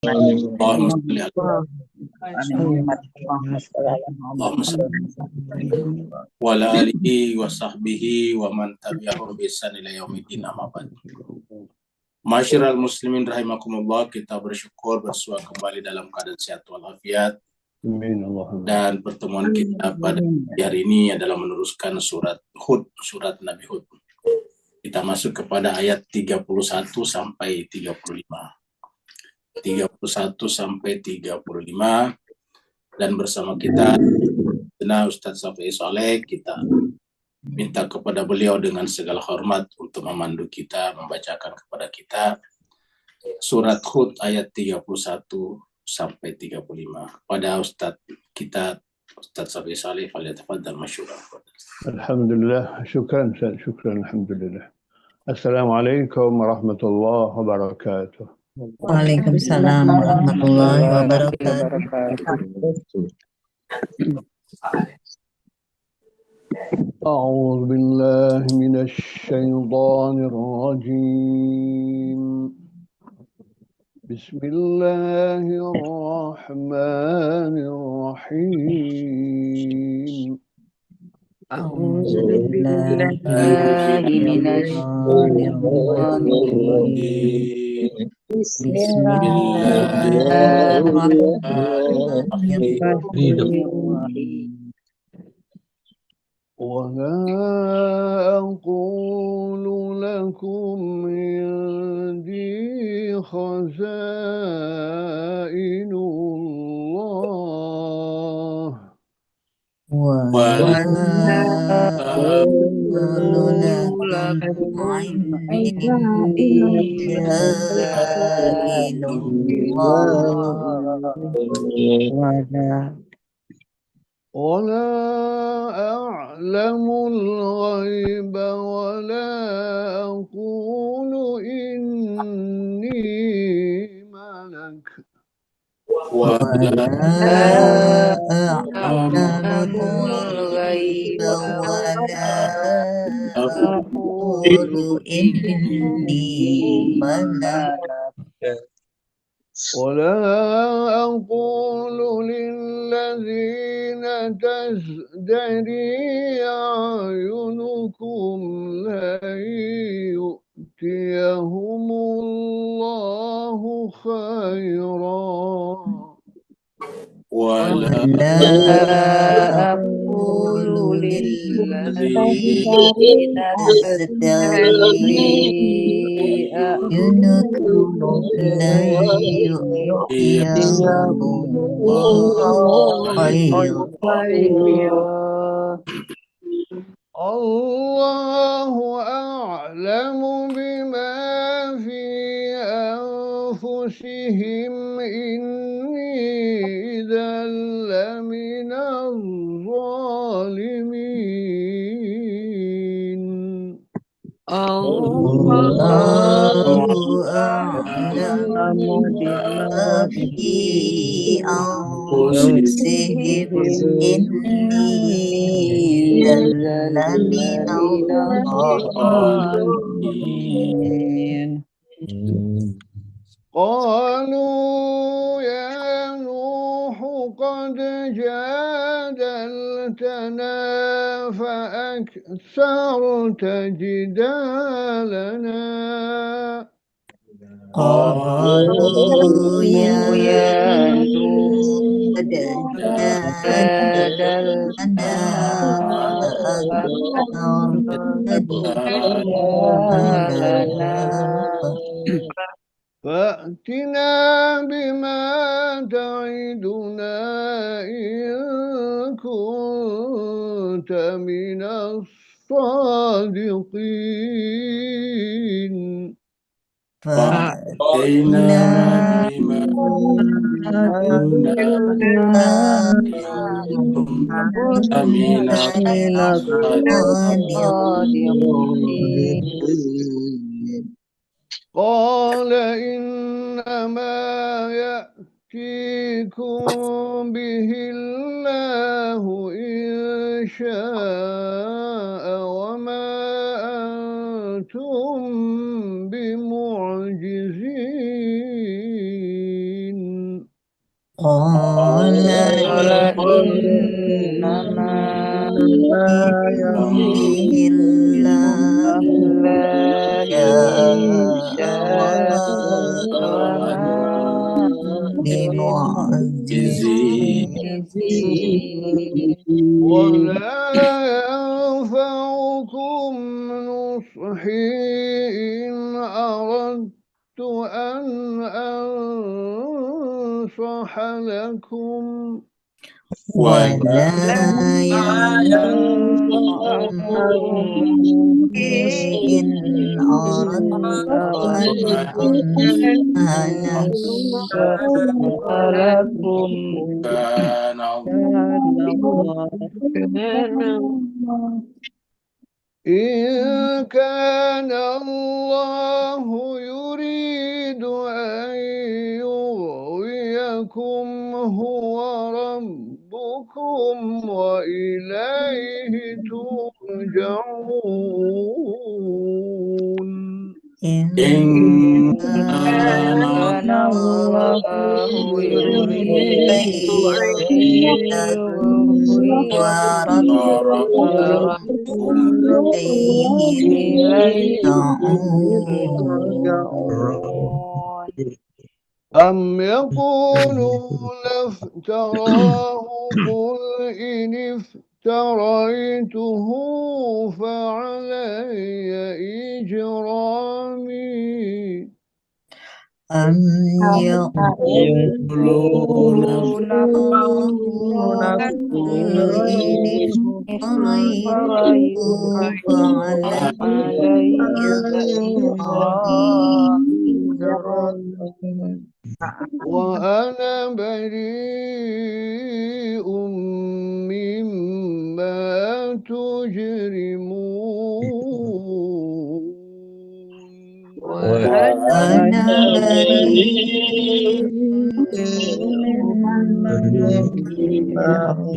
Allahumma salli ala Allahumma salli wa ala alihi wa sahbihi wa man tabi'ahum bi ihsan ila yaumiddin, amma ba'd. Masyiral muslimin rahimakumullah, kita bersyukur bersua kembali dalam keadaan sehat walafiat. Dan pertemuan kita pada hari ini adalah meneruskan surat Hud, surat Nabi Hud. Kita masuk kepada ayat 31 sampai 35. 31 sampai 35, dan bersama kita Ustaz Safi Soleh. Kita minta kepada beliau dengan segala hormat untuk memandu kita, membacakan kepada kita surat Hud ayat 31 sampai 35. Pada Ustaz kita, Ustaz Safi Soleh, falyatafaddal masykuran. Alhamdulillah, syukran Ustaz, syukran, alhamdulillah. Assalamualaikum warahmatullahi wabarakatuh. Waalaikumsalam warahmatullahi wabarakatuh. أعوذ بالله من الشيطان الرجيم. بسم الله الرحمن الرحيم. أعوذ بالله من الشيطان الرجيم. بسم الله الرحمن الرحيم. ولا أقول لكم عندي خزائن الله ولا أقول لكم عندي خزائن الله ولا أعلم الغيب ولا أقول إني ملك ولا أعلم الغيب ولا أقول إني ملك ولا أقول للذين تزدري أعينكم لن يؤتيهم الله خيرا ولا أقول للذين تزدري أعينكم لن يؤتيهم الله خيرا. الله أعلم بما في أنفسهم إني إذا لمن الظالمين. الله أعلم بما في أنفسهم إني إذا لمن الظالمين. قالوا يا نوح قد جادلتنا فأكثرت جدالنا. قالوا يا نوح قد جادلتنا فأكثرت جدالنا فأتنا بما تعدنا إن كنت من الصادقين. فأتينا بما تعدنا من الصادقين. قال إنما يأتيكم به الله إن شاء وما أنتم بمعجزين. قال إنما يهديه الله الله يشاء وما وما بمعجزين ولا ينفعكم نصحي إن أردت أن أنصح لكم ولا ينفعكم إن أردت أن أنصح لكم كان إن كان الله يريد أن يغويكم هو ربكم وإليه ترجعون إن إن كان كان الله يريد أن يغويكم وربكم إليه ترجعون أم يقولون افتراه قل إن افتريته فعلي إجرامي أم يقولون يقولون إن افتريته فعلي إجرامي وأنا بريء مما تجرمون وأنا بريء مما تجرمون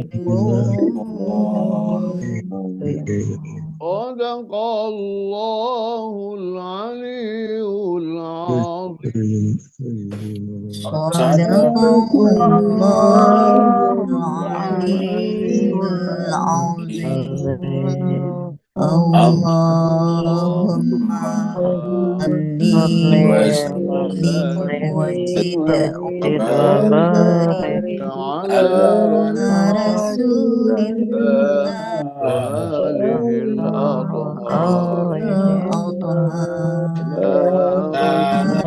صدق الله العلي العظيم صدق الله العلي العظيم اللهم صل وسلم وزد وبارك على على رسول الله هذه الأطهار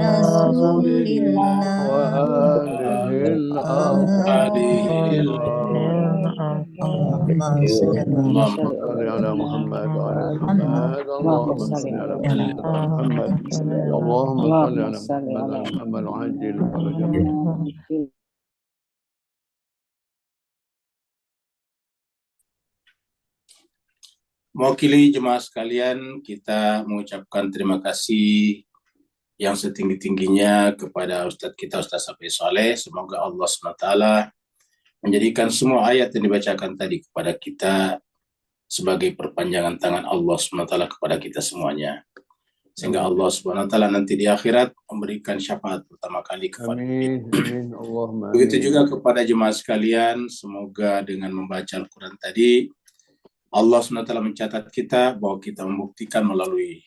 رسول الله وآله الأطهار اللهم صل على محمد وعلى محمد اللهم صل على محمد وعلى محمد اللهم صل على محمد وعلى محمد وعجل فرجهم. Mewakili jemaah sekalian, kita mengucapkan terima kasih yang setinggi-tingginya kepada Ustadz kita, Ustadz Safi Saleh. Semoga Allah SWT menjadikan semua ayat yang dibacakan tadi kepada kita sebagai perpanjangan tangan Allah SWT kepada kita semuanya. Sehingga Allah SWT nanti di akhirat memberikan syafaat pertama kali kepada kita. Amin. Allahumma amin. Begitu juga kepada jemaah sekalian, semoga dengan membaca Al-Quran tadi, Allah SWT mencatat kita bahwa kita membuktikan melalui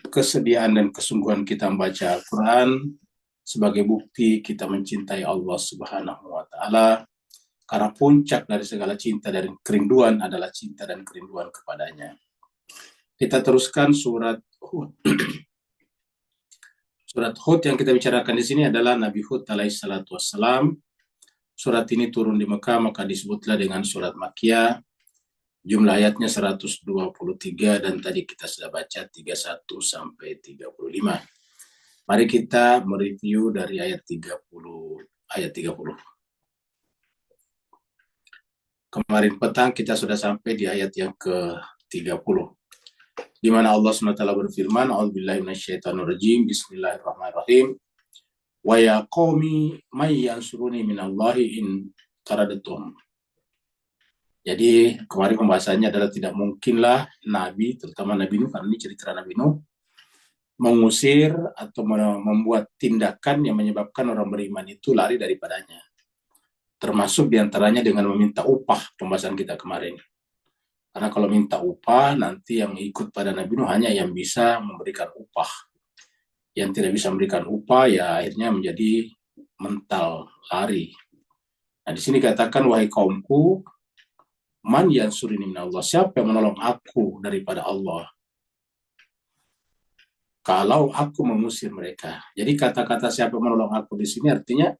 kesediaan dan kesungguhan kita membaca Al-Quran sebagai bukti kita mencintai Allah Subhanahu wa Ta'ala, karena puncak dari segala cinta dan kerinduan adalah cinta dan kerinduan kepadanya. Kita teruskan surat Hud. Surat Hud yang kita bicarakan di sini adalah Nabi Hud alaihi salatu wassalam. Surat ini turun di Mekah, maka disebutlah dengan surat Makkiyah. Jumlah ayatnya 123 dan tadi kita sudah baca 31 sampai 35. Mari kita mereview dari ayat 30. Kemarin petang kita sudah sampai di ayat yang ke-30. Di mana Allah SWT berfirman, A'udzubillahi minasyaitonirrajim, Bismillahirrahmanirrahim. Wa ya qaumi may yansuruni minallahi in taradatum. Jadi kemarin pembahasannya adalah tidak mungkinlah Nabi, terutama Nabi Nuh, karena ini cerita Nabi Nuh, mengusir atau membuat tindakan yang menyebabkan orang beriman itu lari daripadanya. Termasuk diantaranya dengan meminta upah, pembahasan kita kemarin. Karena kalau minta upah, nanti yang ikut pada Nabi Nuh hanya yang bisa memberikan upah. Yang tidak bisa memberikan upah, ya akhirnya menjadi mental, lari. Nah, di sini katakan, wahai kaumku, man yansurini minallah, siapa yang menolong aku daripada Allah kalau aku mengusir mereka. Jadi kata-kata siapa yang menolong aku di sini artinya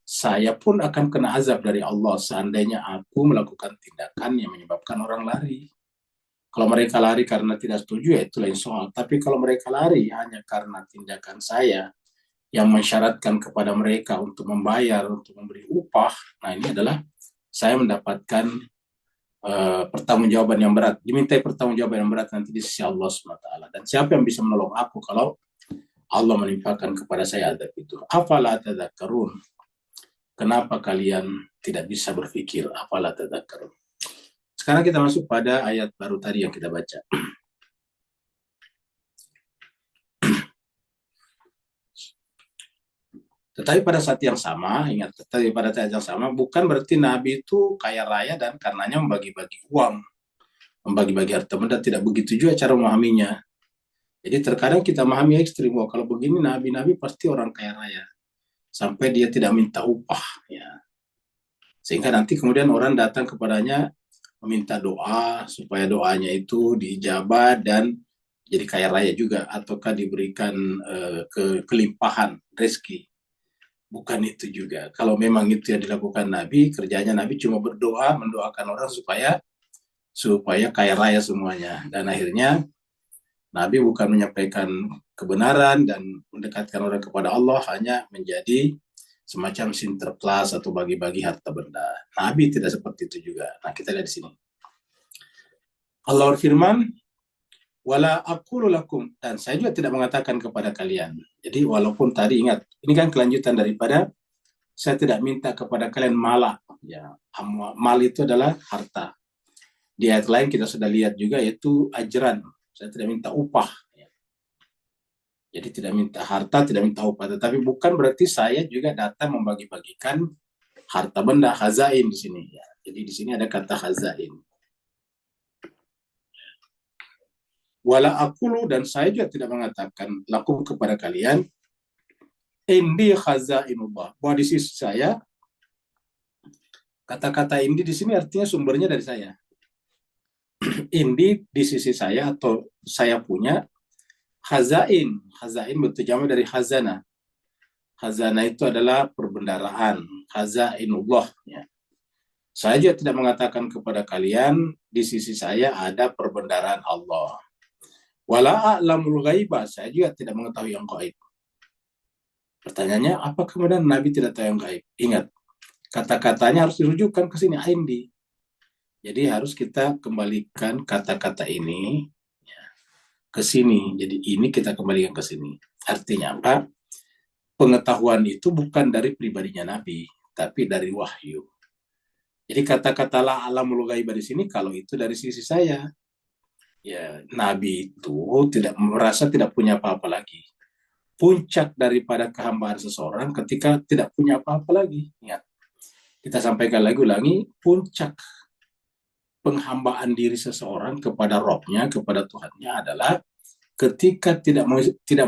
saya pun akan kena azab dari Allah seandainya aku melakukan tindakan yang menyebabkan orang lari. Kalau mereka lari karena tidak setuju, ya itu lain soal. Tapi kalau mereka lari hanya karena tindakan saya yang mensyaratkan kepada mereka untuk membayar, untuk memberi upah, nah ini adalah saya mendapatkan pertanggungjawaban yang berat, dimintai pertanggungjawaban yang berat nanti di sisi Allah SWT. Dan siapa yang bisa menolong aku kalau Allah menimpakan kepada saya azab itu? Afala tadzakkarun? Kenapa kalian tidak bisa berpikir? Afala tadzakkarun? Sekarang kita masuk pada ayat baru tadi yang kita baca. Tetapi pada saat yang sama, ingat, tetapi pada saat yang sama, bukan berarti Nabi itu kaya raya dan karenanya membagi-bagi uang, membagi-bagi harta benda, tidak begitu juga cara memahaminya. Jadi terkadang kita memahami ekstrim, wah kalau begini Nabi-Nabi pasti orang kaya raya, sampai dia tidak minta upah, ya. Sehingga nanti kemudian orang datang kepadanya meminta doa, supaya doanya itu diijabah dan jadi kaya raya juga, ataukah diberikan kelimpahan rezeki. Bukan itu juga. Kalau memang itu yang dilakukan Nabi, kerjanya Nabi cuma berdoa, mendoakan orang supaya kaya raya semuanya. Dan akhirnya Nabi bukan menyampaikan kebenaran dan mendekatkan orang kepada Allah, hanya menjadi semacam sinterklas atau bagi-bagi harta benda. Nabi tidak seperti itu juga. Nah, kita lihat di sini. Allah berfirman, wala aqulu lakum, dan saya juga tidak mengatakan kepada kalian. Jadi walaupun tadi ingat, ini kan kelanjutan daripada saya tidak minta kepada kalian mala, ya. Mal itu adalah harta. Di ayat lain kita sudah lihat juga, yaitu ajran. Saya tidak minta upah, ya. Jadi tidak minta harta, tidak minta upah, tetapi bukan berarti saya juga datang membagi-bagikan harta benda, khazain di sini, ya. Jadi di sini ada kata khazain. Wala aqulu, dan saya juga tidak mengatakan lakum kepada kalian, indi khazainullah, bahwa di sisi saya, kata-kata indi di sini artinya sumbernya dari saya. Indi di sisi saya atau saya punya khazain. Khazain bentuk jamak dari khazanah. Khazanah itu adalah perbendaraan, khazainullah, ya. Saya juga tidak mengatakan kepada kalian di sisi saya ada perbendaraan Allah. Wala a'lamul ghaiba, saya juga tidak mengetahui yang gaib. Pertanyaannya, apa kemudian Nabi tidak tahu yang gaib? Ingat, kata-katanya harus dirujukkan ke sini, indi. Jadi harus kita kembalikan kata-kata ini, ya, ke sini. Jadi ini kita kembalikan ke sini. Artinya apa? Pengetahuan itu bukan dari pribadinya Nabi, tapi dari wahyu. Jadi kata-kata la alamul ghaibah di sini, kalau itu dari sisi saya, ya Nabi itu tidak merasa tidak punya apa-apa lagi. Puncak daripada kehambaan seseorang ketika tidak punya apa-apa lagi. Ingat, kita sampaikan lagi ulangi, puncak penghambaan diri seseorang kepada Robnya, kepada Tuhannya adalah ketika tidak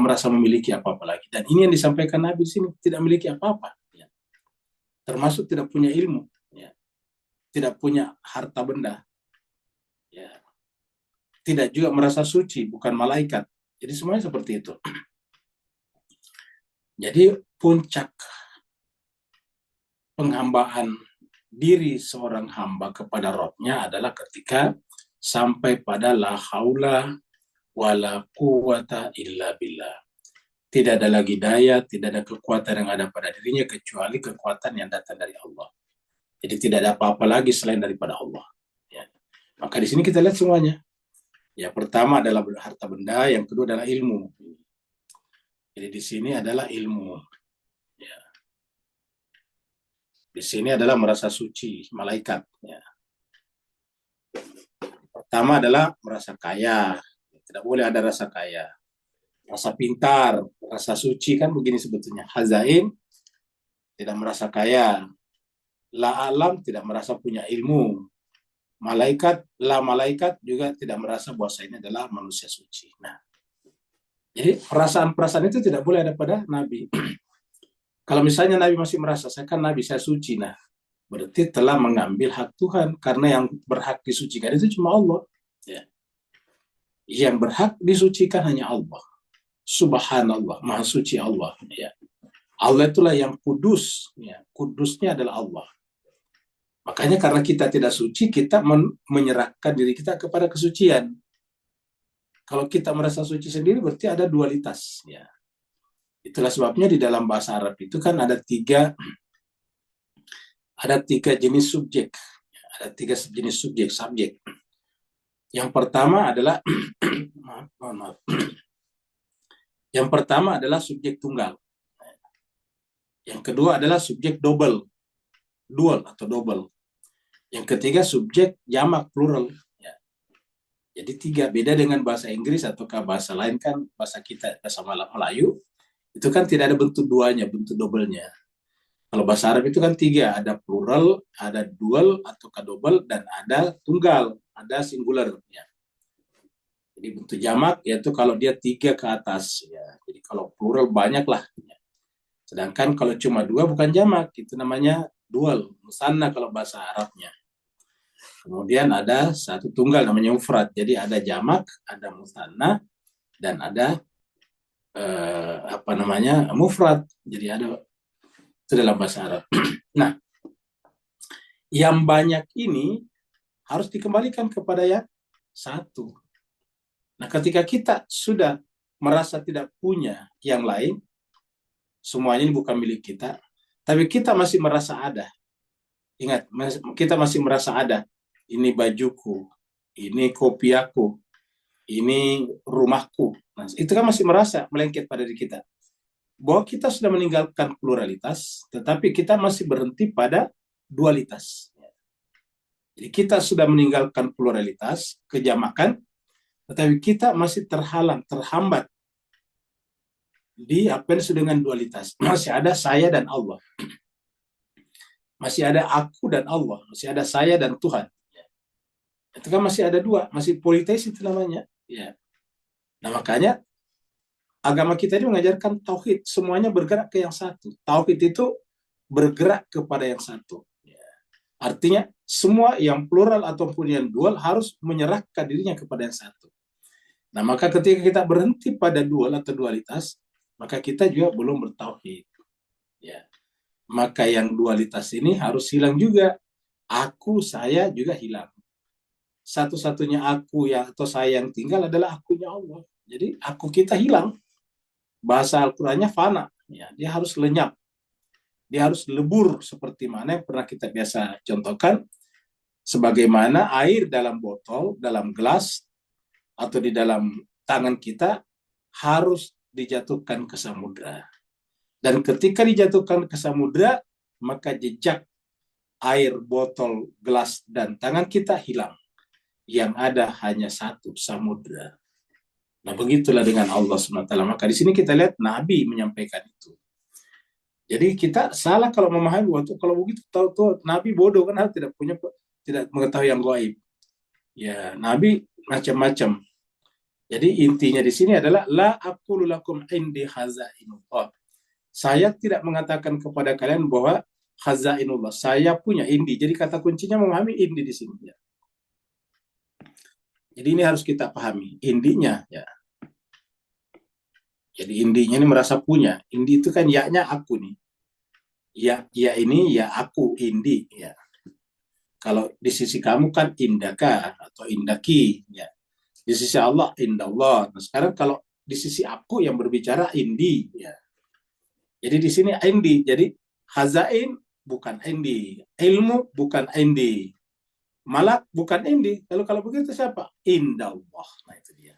merasa memiliki apa-apa lagi. Dan ini yang disampaikan Nabi di sini, tidak memiliki apa-apa, ya. Termasuk tidak punya ilmu, ya. Tidak punya harta benda, ya. Tidak juga merasa suci, bukan malaikat. Jadi semuanya seperti itu. Jadi puncak penghambaan diri seorang hamba kepada Robnya adalah ketika sampai pada la haula wala quwata illa billah. Tidak ada lagi daya, tidak ada kekuatan yang ada pada dirinya kecuali kekuatan yang datang dari Allah. Jadi tidak ada apa-apa lagi selain daripada Allah, ya. Maka di sini kita lihat semuanya. Ya, pertama adalah harta benda, yang kedua adalah ilmu. Jadi di sini adalah ilmu, ya. Di sini adalah merasa suci, malaikat, ya. Pertama adalah merasa kaya, tidak boleh ada rasa kaya. Rasa pintar, rasa suci, kan begini sebetulnya. Hazain tidak merasa kaya, La alam tidak merasa punya ilmu. Malaikat juga tidak merasa bahwa saya ini adalah manusia suci. Nah, jadi perasaan-perasaan itu tidak boleh ada pada Nabi. Kalau misalnya Nabi masih merasa, saya kan Nabi, saya suci. Nah, berarti telah mengambil hak Tuhan. Karena yang berhak disucikan itu cuma Allah. Ya. Yang berhak disucikan hanya Allah. Subhanallah, maha suci Allah. Ya. Allah itulah yang kudus. Ya. Kudusnya adalah Allah. Makanya karena kita tidak suci, kita menyerahkan diri kita kepada kesucian. Kalau kita merasa suci sendiri, berarti ada dualitas. Ya. Itulah sebabnya di dalam bahasa Arab itu kan ada tiga jenis subjek. Ada tiga jenis subjek. Yang pertama adalah maaf. Yang pertama adalah subjek tunggal. Yang kedua adalah subjek dual atau double. Yang ketiga subjek jamak plural. Ya. Jadi tiga, beda dengan bahasa Inggris atau bahasa lain kan, bahasa kita, bahasa Melayu, itu kan tidak ada bentuk duanya, bentuk double-nya. Kalau bahasa Arab itu kan tiga, ada plural, ada dual atau double, dan ada tunggal, ada singular. Ya. Jadi bentuk jamak yaitu kalau dia tiga ke atas. Ya. Jadi kalau plural banyak lah. Ya. Sedangkan kalau cuma dua bukan jamak, itu namanya dual, musanna kalau bahasa Arabnya. Kemudian ada satu tunggal namanya mufrad. Jadi ada jamak, ada musanna, dan ada mufrad. Jadi ada itu dalam bahasa Arab. Nah, yang banyak ini harus dikembalikan kepada yang satu. Nah, ketika kita sudah merasa tidak punya yang lain, semuanya ini bukan milik kita, tapi kita masih merasa ada. Ingat, kita masih merasa ada. Ini bajuku, ini kopi aku, ini rumahku. Nah, itu kan masih merasa melengket pada diri kita. Bahwa kita sudah meninggalkan pluralitas, tetapi kita masih berhenti pada dualitas. Jadi kita sudah meninggalkan pluralitas, kejamakan, tetapi kita masih terhambat di apa yang disebut dengan dualitas. Masih ada saya dan Allah. Masih ada aku dan Allah. Masih ada saya dan Tuhan. Itu kan masih ada dua, masih politeis itu namanya. Ya. Nah makanya agama kita ini mengajarkan tauhid, semuanya bergerak ke yang satu. Tauhid itu bergerak kepada yang satu. Ya. Artinya semua yang plural ataupun yang dual harus menyerahkan dirinya kepada yang satu. Nah maka ketika kita berhenti pada dual atau dualitas, maka kita juga belum bertauhid. Ya. Maka yang dualitas ini harus hilang juga. Aku, saya juga hilang. Satu-satunya aku atau saya yang tinggal adalah akunya Allah. Jadi aku kita hilang. Bahasa Al-Qur'annya fana. Ya, dia harus lenyap. Dia harus lebur seperti mana yang pernah kita biasa contohkan. Sebagaimana air dalam botol, dalam gelas, atau di dalam tangan kita harus dijatuhkan ke samudra. Dan ketika dijatuhkan ke samudra, maka jejak air, botol, gelas, dan tangan kita hilang. Yang ada hanya satu, samudra. Nah begitulah dengan Allah SWT. Maka di sini kita lihat Nabi menyampaikan itu. Jadi kita salah kalau memahami waktu kalau begitu tahu Nabi bodoh kan, tidak mengetahui yang gaib. Ya Nabi macam-macam. Jadi intinya di sini adalah la aqulu lakum indi khazainullah. Saya tidak mengatakan kepada kalian bahwa khazainullah, saya punya indi. Jadi kata kuncinya memahami indi di sini. Ya. Jadi ini harus kita pahami indinya ya. Jadi indinya ini merasa punya. Indi itu kan ya-nya aku nih. Ya ini ya aku indi ya. Kalau di sisi kamu kan indaka atau indaki ya. Di sisi Allah indallah. Nah, sekarang kalau di sisi aku yang berbicara indi ya. Jadi di sini indi. Jadi khazain bukan indi. Ilmu bukan indi. Malak bukan indi. Kalau begitu siapa? Indallah. Nah itu dia.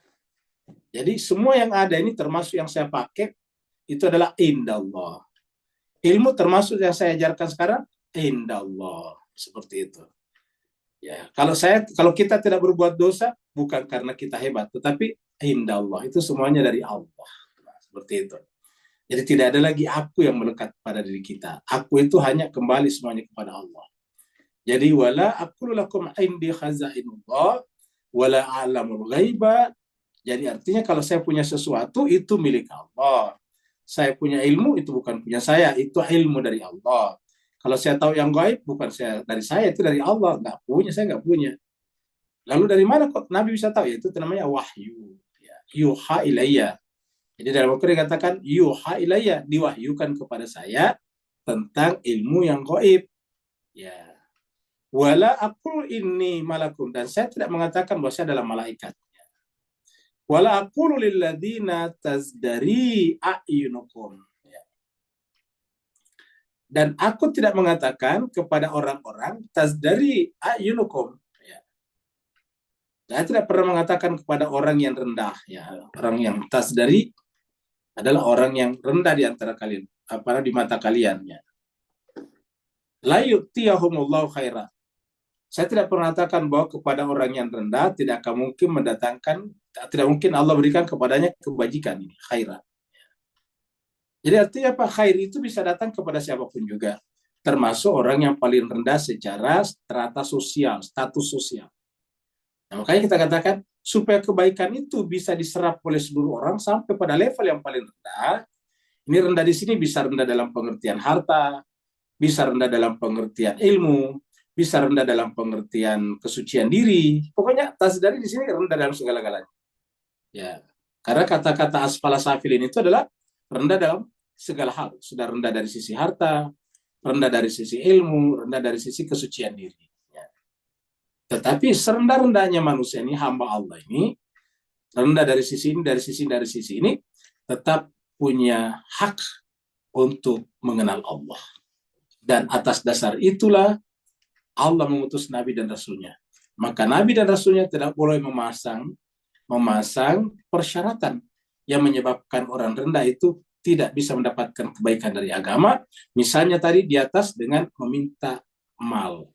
Jadi semua yang ada ini termasuk yang saya pakai itu adalah indallah. Ilmu termasuk yang saya ajarkan sekarang indallah. Seperti itu. Ya, kalau kita tidak berbuat dosa bukan karena kita hebat, tetapi indallah itu semuanya dari Allah. Nah, seperti itu. Jadi tidak ada lagi aku yang melekat pada diri kita. Aku itu hanya kembali semuanya kepada Allah. Jadi wala aqulu lakum indi khazainullah wala a'lamul ghaiba. Jadi artinya kalau saya punya sesuatu itu milik Allah. Saya punya ilmu itu bukan punya saya, itu ilmu dari Allah. Kalau saya tahu yang gaib bukan dari saya, itu dari Allah. Nggak punya, saya nggak punya. Lalu dari mana kok Nabi bisa tahu? Itu namanya wahyu. Ya, yuha ilayya. Jadi dalam Al-Quran dikatakan yuha ilayya, diwahyukan kepada saya tentang ilmu yang gaib. Ya. Wala aqul inni malakun, dan saya tidak mengatakan bahwa saya adalah malaikat. Wala aqulu lil ladzina tazdari a'yunukum. Ya. Dan aku tidak mengatakan kepada orang-orang tazdari a'yunukum. Ya. Saya tidak pernah mengatakan kepada orang yang rendah, ya, orang yang tazdari adalah orang yang rendah di antara kalian, di mata kalian. Ya. La yu'tiyahumullahu khaira. Saya tidak pernah mengatakan bahwa kepada orang yang rendah tidak akan mungkin tidak mungkin Allah berikan kepadanya kebajikan ini, khaira. Jadi artinya apa? Khair itu bisa datang kepada siapapun juga, termasuk orang yang paling rendah secara strata sosial, status sosial. Nah, makanya kita katakan supaya kebaikan itu bisa diserap oleh seluruh orang sampai pada level yang paling rendah. Ini rendah di sini bisa rendah dalam pengertian harta, bisa rendah dalam pengertian ilmu, bisa rendah dalam pengertian kesucian diri. Pokoknya tasdari di sini rendah dalam segala-galanya. Ya, karena kata-kata asfala safilin itu adalah rendah dalam segala hal. Sudah rendah dari sisi harta, rendah dari sisi ilmu, rendah dari sisi kesucian diri. Ya. Tetapi serendah-rendahnya manusia ini, hamba Allah ini, rendah dari sisi ini, dari sisi ini, dari sisi ini, tetap punya hak untuk mengenal Allah. Dan atas dasar itulah Allah mengutus Nabi dan Rasulnya. Maka Nabi dan Rasulnya tidak boleh memasang persyaratan yang menyebabkan orang rendah itu tidak bisa mendapatkan kebaikan dari agama. Misalnya tadi di atas dengan meminta mal.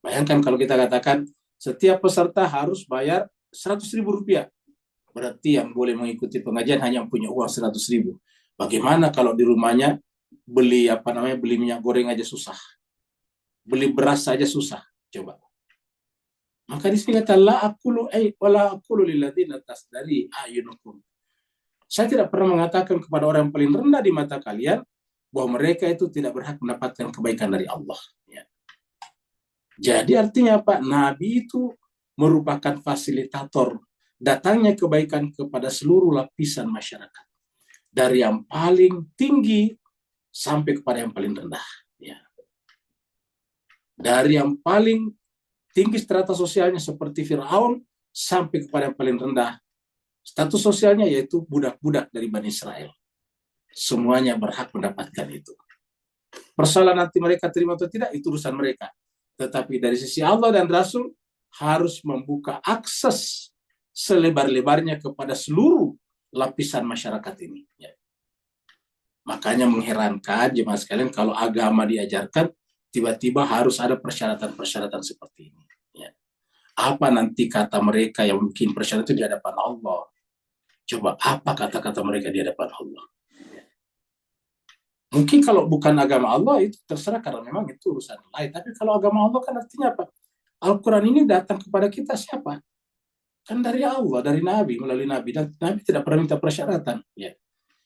Bayangkan kalau kita katakan setiap peserta harus bayar 100.000 rupiah. Berarti yang boleh mengikuti pengajian hanya punya uang 100.000. Bagaimana kalau di rumahnya beli minyak goreng aja susah, beli beras saja susah. Coba. Maka di sini kata la aqulu lil ladzina tasdari a'yunukum. Saya tidak pernah mengatakan kepada orang yang paling rendah di mata kalian bahwa mereka itu tidak berhak mendapatkan kebaikan dari Allah. Ya. Jadi artinya apa? Nabi itu merupakan fasilitator datangnya kebaikan kepada seluruh lapisan masyarakat. Dari yang paling tinggi sampai kepada yang paling rendah. Ya. Dari yang paling tinggi strata sosialnya seperti Fir'aun sampai kepada yang paling rendah status sosialnya, yaitu budak-budak dari Bani Israel. Semuanya berhak mendapatkan itu. Persoalan nanti mereka terima atau tidak, itu urusan mereka. Tetapi dari sisi Allah dan Rasul harus membuka akses selebar-lebarnya kepada seluruh lapisan masyarakat ini. Ya. Makanya mengherankan jemaah sekalian kalau agama diajarkan tiba-tiba harus ada persyaratan-persyaratan seperti ini. Ya. Apa nanti kata mereka yang mungkin persyaratan itu di hadapan Allah? Coba apa kata-kata mereka di hadapan Allah? Ya. Mungkin kalau bukan agama Allah itu terserah karena memang itu urusan lain. Tapi kalau agama Allah kan artinya apa? Al-Quran ini datang kepada kita siapa? Kan dari Allah, dari Nabi, melalui Nabi. Dan Nabi tidak pernah minta persyaratan. Ya.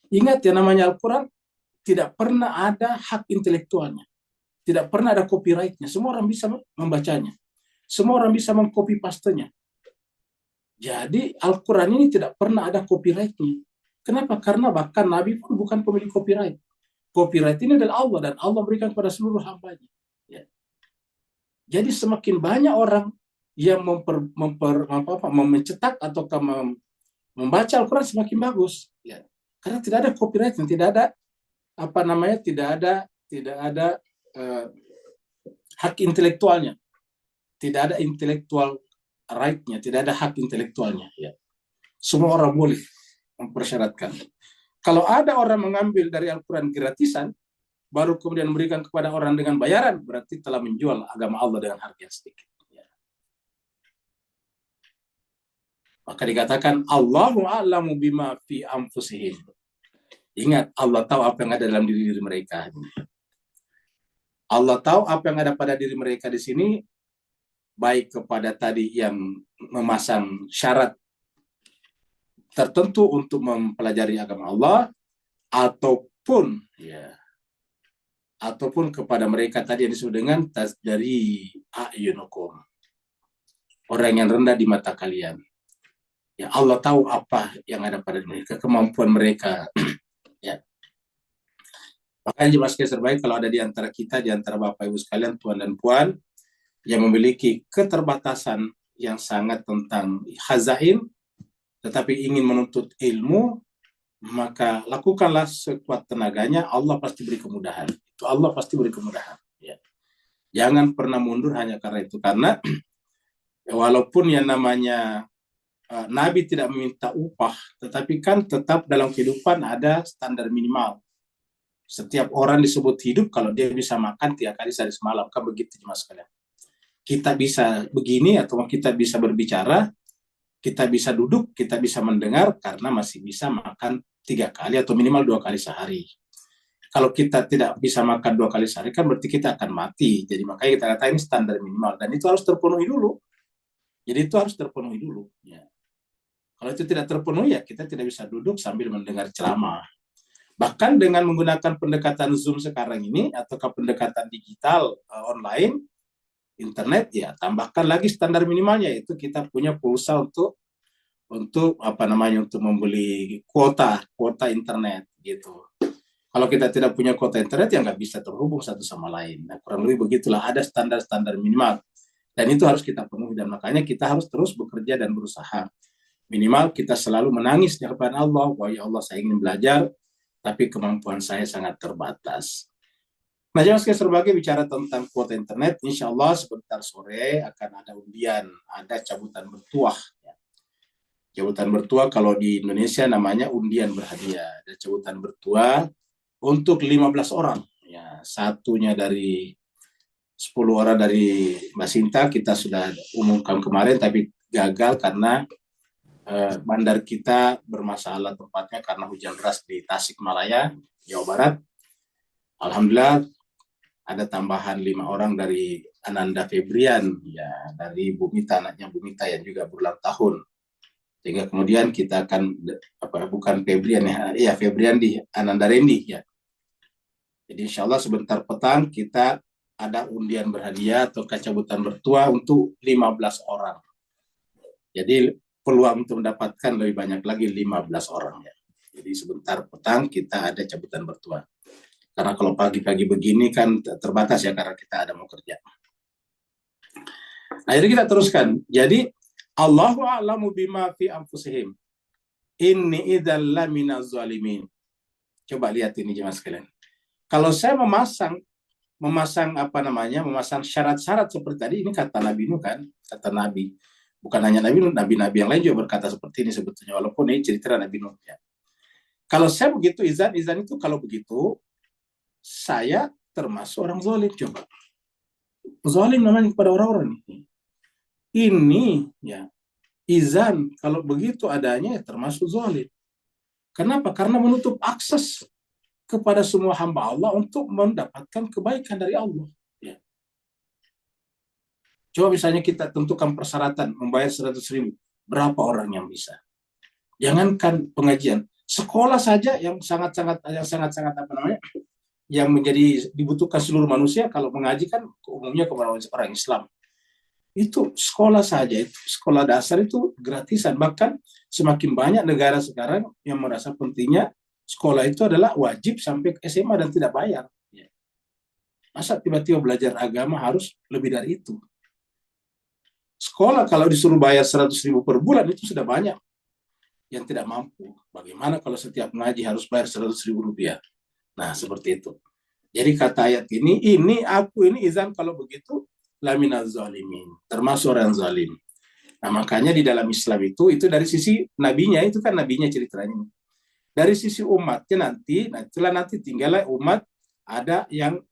Ingat ya, namanya Al-Quran tidak pernah ada hak intelektualnya. Tidak pernah ada copyrightnya. Semua orang bisa membacanya. Semua orang bisa mengcopy pastenya. Jadi Al-Quran ini tidak pernah ada copyrightnya. Kenapa? Karena bahkan Nabi pun bukan pemilik copyright. Copyright ini adalah Allah, dan Allah berikan kepada seluruh hambanya. Ya. Jadi semakin banyak orang yang mencetak atau membaca Al-Quran semakin bagus. Ya. Karena tidak ada copyright, tidak ada tidak ada hak intelektualnya, tidak ada intelektual right-nya, tidak ada hak intelektualnya. Ya. Semua orang boleh mempersyaratkan. Kalau ada orang mengambil dari Al-Quran gratisan, baru kemudian memberikan kepada orang dengan bayaran, berarti telah menjual agama Allah dengan harga yang sedikit. Ya. Maka dikatakan Allahu a'lamu bima fi anfusihim. Ingat, Allah tahu apa yang ada dalam diri mereka. Allah tahu apa yang ada pada diri mereka di sini, baik kepada tadi yang memasang syarat tertentu untuk mempelajari agama Allah, ataupun kepada mereka tadi yang disebut dengan tasdari a'yunukum, orang yang rendah di mata kalian. Ya, Allah tahu apa yang ada pada mereka, kemampuan mereka. Ya. Makanya jemaah sekalian terbaik, kalau ada di antara kita, di antara Bapak Ibu sekalian, tuan dan puan, yang memiliki keterbatasan yang sangat tentang khazain, tetapi ingin menuntut ilmu, maka lakukanlah sekuat tenaganya. Allah pasti beri kemudahan. Itu Allah pasti beri kemudahan. Ya. Jangan pernah mundur hanya karena itu. Karena walaupun yang namanya Nabi tidak meminta upah, tetapi kan tetap dalam kehidupan ada standar minimal. Setiap orang disebut hidup kalau dia bisa makan 3 kali sehari semalam. Kan begitu jemaah sekalian. Kita bisa begini atau kita bisa berbicara, kita bisa duduk, kita bisa mendengar karena masih bisa makan 3 kali atau minimal 2 kali sehari. Kalau kita tidak bisa makan 2 kali sehari kan berarti kita akan mati. Jadi makanya kita kata ini standar minimal dan itu harus terpenuhi dulu. Jadi itu harus terpenuhi dulu. Ya. Kalau itu tidak terpenuhi ya kita tidak bisa duduk sambil mendengar ceramah. Bahkan dengan menggunakan pendekatan Zoom sekarang ini atau pendekatan digital online, internet, ya tambahkan lagi standar minimalnya, yaitu kita punya pulsa untuk membeli kuota internet gitu. Kalau kita tidak punya kuota internet ya nggak bisa terhubung satu sama lain. Nah, kurang lebih begitulah, ada standar minimal dan itu harus kita penuhi, dan makanya kita harus terus bekerja dan berusaha. Minimal kita selalu menangis di hadapan Allah, wah ya Allah saya ingin belajar tapi kemampuan saya sangat terbatas. Nah, jangan sebagai bicara tentang kuota internet, insya Allah sebentar sore akan ada undian, ada cabutan bertuah. Cabutan bertuah kalau di Indonesia namanya undian berhadiah. Ada cabutan bertuah untuk 15 orang. Ya, satunya dari 10 orang dari Mbak Sinta, kita sudah umumkan kemarin, tapi gagal karena bandar kita bermasalah tempatnya karena hujan deras di Tasikmalaya, Jawa Barat. Alhamdulillah ada tambahan 5 orang dari Ananda Febrian, ya dari Bumita, anaknya Bumita yang juga berulang tahun. Sehingga kemudian kita akan bukan Febrian ya Febrian di Ananda Rendi ya. Jadi insya Allah sebentar petang kita ada undian berhadiah atau cabutan bertuah untuk 15 orang. Jadi peluang untuk mendapatkan lebih banyak lagi 15 orang ya. Jadi sebentar petang kita ada cabutan bertuah. Karena kalau pagi-pagi begini kan terbatas ya karena kita ada mau kerja. Nah, jadi kita teruskan. Jadi Allahu a'lamu bima fi anfusihim. Inni idzal laminaz zalimin. Coba lihat ini jemaah sekalian. Kalau saya memasang syarat-syarat seperti tadi, ini kata Nabi Nuh kan, kata Nabi. Bukan hanya Nabi Nuh, nabi-nabi yang lain juga berkata seperti ini sebetulnya, walaupun ini cerita Nabi Nuh ya. Kalau saya begitu izan itu kalau begitu saya termasuk orang zalim. Coba zalim namanya kepada orang-orang ini ya, izan kalau begitu adanya ya termasuk zalim. Kenapa? Karena menutup akses kepada semua hamba Allah untuk mendapatkan kebaikan dari Allah ya. Coba misalnya kita tentukan persyaratan membayar 100.000, berapa orang yang bisa? Jangankan pengajian, sekolah saja yang sangat-sangat yang menjadi dibutuhkan seluruh manusia. Kalau mengaji kan umumnya kepada orang Islam. Itu sekolah saja, itu sekolah dasar itu gratisan. Bahkan semakin banyak negara sekarang yang merasa pentingnya sekolah itu adalah wajib sampai SMA dan tidak bayar. Masa tiba-tiba belajar agama harus lebih dari itu? Sekolah kalau disuruh bayar 100.000 per bulan itu sudah banyak yang tidak mampu. Bagaimana kalau setiap ngaji harus bayar 100.000 rupiah? Nah, seperti itu. Jadi kata ayat ini aku ini izan kalau begitu laminaz zalimin, termasuk orang zalim. Nah, makanya di dalam Islam itu dari sisi nabinya, itu kan nabinya ceritanya. Dari sisi umatnya nanti tinggallah umat ada yang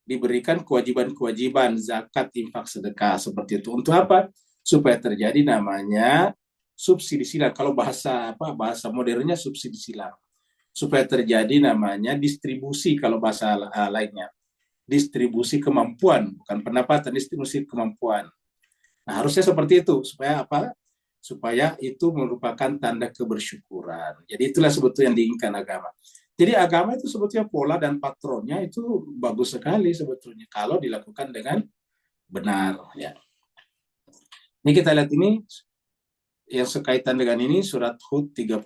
diberikan kewajiban-kewajiban zakat, infak, sedekah seperti itu. Untuk apa? Supaya terjadi namanya subsidi silang. Kalau bahasa modernnya subsidi silang. supaya terjadi namanya distribusi, kalau bahasa lainnya. Distribusi kemampuan, bukan pendapatan, distribusi kemampuan. Nah, harusnya seperti itu, supaya apa? Supaya itu merupakan tanda kebersyukuran. Jadi itulah sebetulnya yang diinginkan agama. Jadi agama itu sebetulnya pola dan patronnya itu bagus sekali sebetulnya kalau dilakukan dengan benar. Ya. Ini kita lihat ini yang sekaitan dengan ini surat Hud 31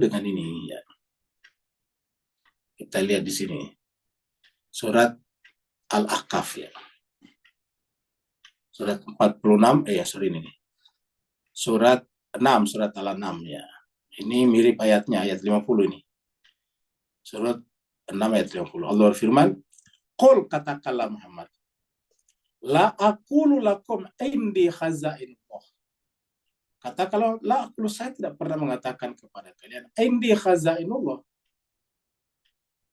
dengan ini. Ya. Kita lihat di sini surat Al-Ahqaf ya. Surat 46 ini. Surat 6, surat Al-An'am ya. Ini mirip ayatnya, ayat 50 ini. Surat 6 ayat 50. Allah berfirman, "Qul katakanlah Muhammad, la aqulu lakum indi khazainullah." Katakanlah, la aqulu, saya tidak pernah mengatakan kepada kalian indi khazainullah.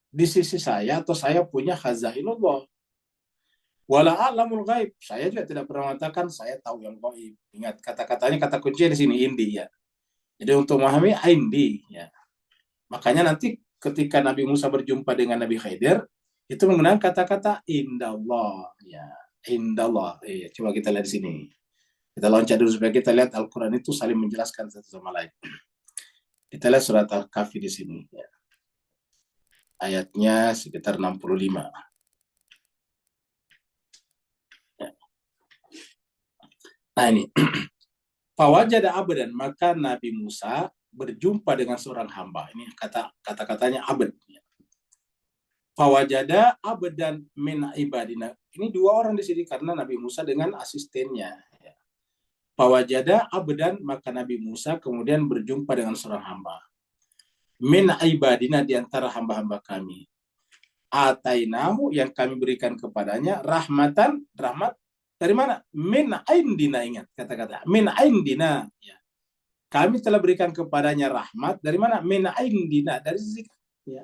Di sisi saya atau saya punya khazainullah. Wala a'lamul ghaib. Saya juga tidak pernah mengatakan saya tahu yang gaib. Ingat kata-katanya, kata kunci di sini indi ya. Jadi untuk memahami indi ya. Makanya nanti ketika Nabi Musa berjumpa dengan Nabi Khidir, itu menggunakan kata-kata indallah ya. Indallah. Coba kita lihat di sini. Kita loncat dulu supaya kita lihat Al-Qur'an itu saling menjelaskan satu sama lain. Kita lihat surat Al-Kahfi di sini ya. Ayatnya sekitar 65. Nah ini, fawajada abdan, maka Nabi Musa berjumpa dengan seorang hamba. Ini kata-katanya abd. Fawajada abdan min ibadina. Ini dua orang di sini karena Nabi Musa dengan asistennya. Fawajada abdan, maka Nabi Musa kemudian berjumpa dengan seorang hamba. Min ibadina, di antara hamba-hamba kami. Atainahu, yang kami berikan kepadanya rahmatan, rahmat dari mana? Min indina, ingat kata-kata. Min indina. Ya. Kami telah berikan kepadanya rahmat dari mana? Min indina, dari sisi ya.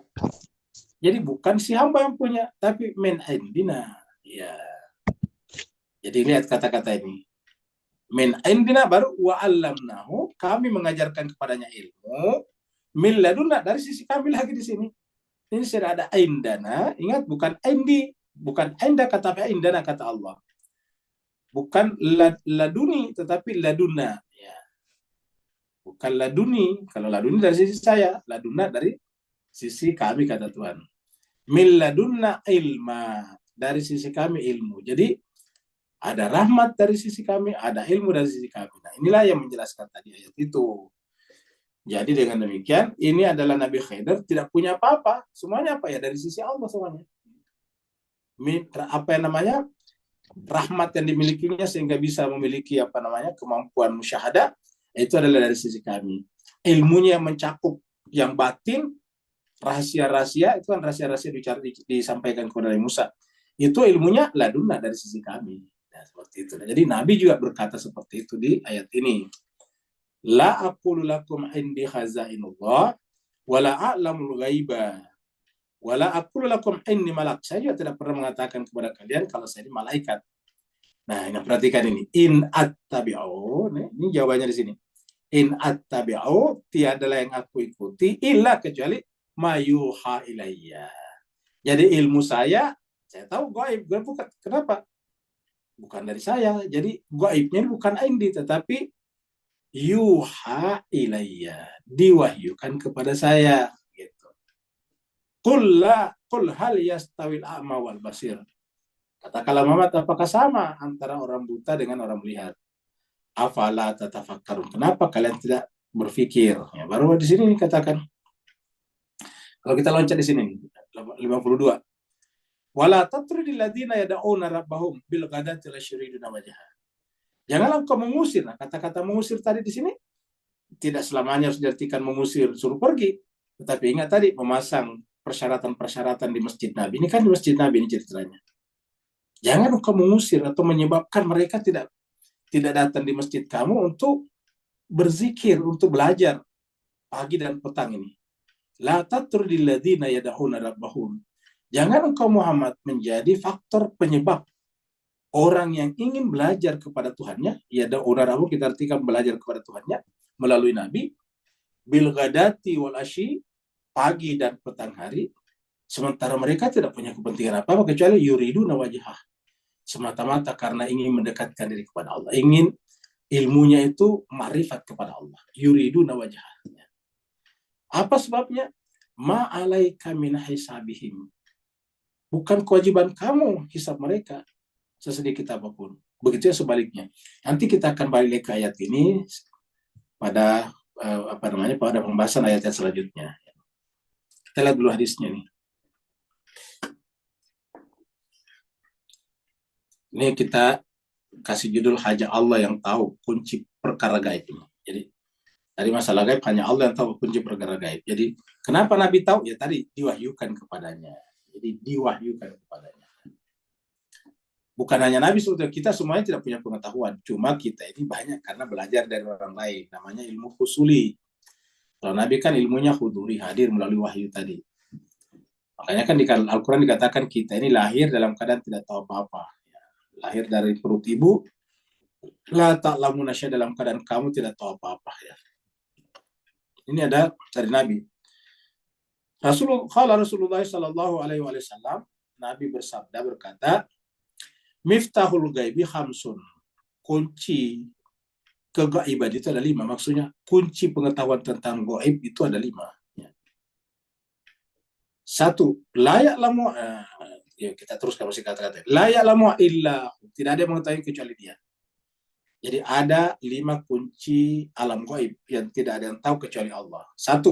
Jadi bukan si hamba yang punya, tapi min indina. Ya. Jadi lihat kata-kata ini. Min indina, baru wa'allamnahu, kami mengajarkan kepadanya ilmu. Min ladunna, dari sisi kami lagi di sini. Ini sudah ada indana. Ingat, bukan indi, bukan inda kata indana kata Allah. Bukan laduni, tetapi laduna. Ya. Bukan laduni. Kalau laduni dari sisi saya, laduna dari sisi kami, kata Tuhan. Min ladunna ilma, dari sisi kami ilmu. Jadi ada rahmat dari sisi kami, ada ilmu dari sisi kami. Nah, inilah yang menjelaskan tadi ayat itu. Jadi dengan demikian, ini adalah Nabi Khidir tidak punya apa-apa. Semuanya apa ya? Dari sisi Allah semuanya. Apa yang namanya? Rahmat yang dimilikinya sehingga bisa memiliki apa namanya? Kemampuan musyahadah, itu adalah dari sisi kami. Ilmunya yang mencakup yang batin, rahasia-rahasia, itu kan rahasia-rahasia disampaikan kepada Nabi Musa. Itu ilmunya ladunna, dari sisi kami. Nah, seperti itu. Jadi Nabi juga berkata seperti itu di ayat ini. La aqulu lakum indi khazainullah wala a'lamul ghaiba wala aqulu lakum inni malak. Saya juga tidak pernah mengatakan kepada kalian kalau saya ini malaikat. Nah, ini perhatikan ini. In attabi'u, ini jawabannya di sini. In attabi'u, tiadalah yang aku ikuti illa kecuali mayuha ilayya. Jadi ilmu saya tahu gaib. Bukan, kenapa? Bukan dari saya. Jadi gaibnya bukan indi, tetapi yuha ilayya, diwahyukan kepada saya gitu. Qul hal yastawil a'ma wal basir. Katakanlah Muhammad, apakah sama antara orang buta dengan orang melihat? Afala tatafakkarun. Kenapa kalian tidak berpikir? Ya, baru di sini dikatakan. Kalau kita loncat di sini 52. Wala tatrudil ladzina yad'una rabbahum bil ghadati lasyriduna wajha. Janganlah engkau mengusir. Nah, kata-kata mengusir tadi di sini tidak selamanya harus diartikan mengusir, suruh pergi. Tetapi ingat tadi, memasang persyaratan-persyaratan di Masjid Nabi. Ini kan di Masjid Nabi ini ceritanya. Jangan engkau mengusir atau menyebabkan mereka tidak datang di masjid kamu untuk berzikir, untuk belajar pagi dan petang ini. La tatrudil ladzina yad'una rabbahum. Jangan engkau Muhammad menjadi faktor penyebab orang yang ingin belajar kepada Tuhannya, ya da'unarahu, kita artikan belajar kepada Tuhannya melalui Nabi, bil ghadati wal ashi, pagi dan petang hari, sementara mereka tidak punya kepentingan apa-apa kecuali yuriduna wajhah, semata-mata karena ingin mendekatkan diri kepada Allah, ingin ilmunya itu ma'rifat kepada Allah, yuriduna wajhah. Apa sebabnya? Ma alaika min hisabihim, bukan kewajiban kamu hisab mereka sesedikit apapun. Begitu ya sebaliknya. Nanti kita akan balik ke ayat ini pada pada pembahasan ayat yang selanjutnya. Kita lihat dulu hadisnya nih. Ini kita kasih judul hanya Allah yang tahu kunci perkara gaib ini. Jadi dari masalah gaib hanya Allah yang tahu kunci perkara gaib. Jadi kenapa Nabi tahu? Ya tadi diwahyukan kepadanya. Jadi diwahyukan kepadanya. Bukan hanya Nabi, sebetulnya kita semuanya tidak punya pengetahuan. Cuma kita ini banyak karena belajar dari orang lain. Namanya ilmu husuli. Kalau Nabi kan ilmunya huduri, hadir melalui wahyu tadi. Makanya kan di Al-Quran dikatakan kita ini lahir dalam keadaan tidak tahu apa-apa. Lahir dari perut ibu, la ta'lamuna syai'an, dalam keadaan kamu tidak tahu apa-apa. Ya. Ini ada dari Nabi. Rasulullah sallallahu alaihi wasallam, Nabi bersabda berkata, miftahul gaibi khamsun, kunci kegaiban itu ada 5. Maksudnya kunci pengetahuan tentang gaib itu ada 5. 1, la ya'lamu, ya kita teruskan masih kata-kata. La ya'lamu illa, tidak ada yang mengetahui kecuali dia. Jadi ada 5 kunci alam gaib yang tidak ada yang tahu kecuali Allah. 1,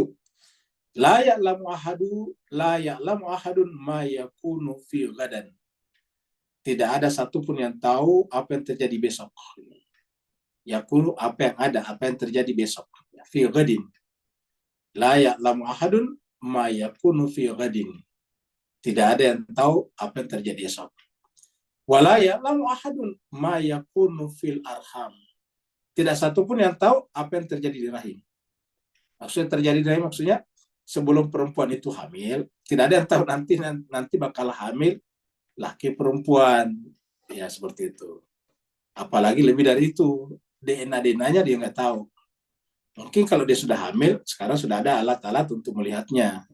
la ya'lamu ahadun ma yakunu fi ghadan. Tidak ada satupun yang tahu apa yang terjadi besok. Yakunu, apa yang ada, apa yang terjadi besok. Fi ghadin. La ya'lamu ahadun ma yakunu fi ghadin. Tidak ada yang tahu apa yang terjadi esok. Wala ya'lamu ahadun ma yakunu fil arham. Tidak satupun yang tahu apa yang terjadi di rahim. Maksudnya terjadi di rahim, maksudnya sebelum perempuan itu hamil, tidak ada yang tahu nanti bakal hamil laki perempuan, ya seperti itu. Apalagi lebih dari itu, DNA-nya dia nggak tahu. Mungkin kalau dia sudah hamil, sekarang sudah ada alat-alat untuk melihatnya.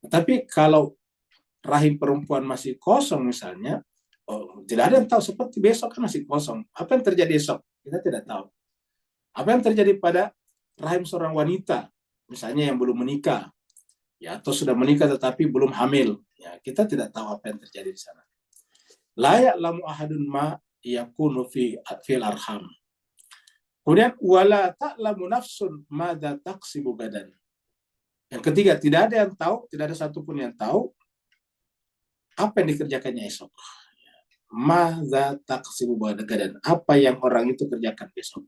Tapi kalau rahim perempuan masih kosong misalnya, tidak ada yang tahu, seperti besok kan masih kosong. Apa yang terjadi esok? Kita tidak tahu. Apa yang terjadi pada rahim seorang wanita, misalnya yang belum menikah, ya atau sudah menikah tetapi belum hamil, ya kita tidak tahu apa yang terjadi di sana. La ya'lamu ahadun ma yakunu fil arham. Kemudian wala ta'lamu nafsun madza taksibu gadan. Yang ketiga, tidak ada yang tahu, tidak ada satupun yang tahu apa yang dikerjakannya esok. Madza taksibu gadan, apa yang orang itu kerjakan besok.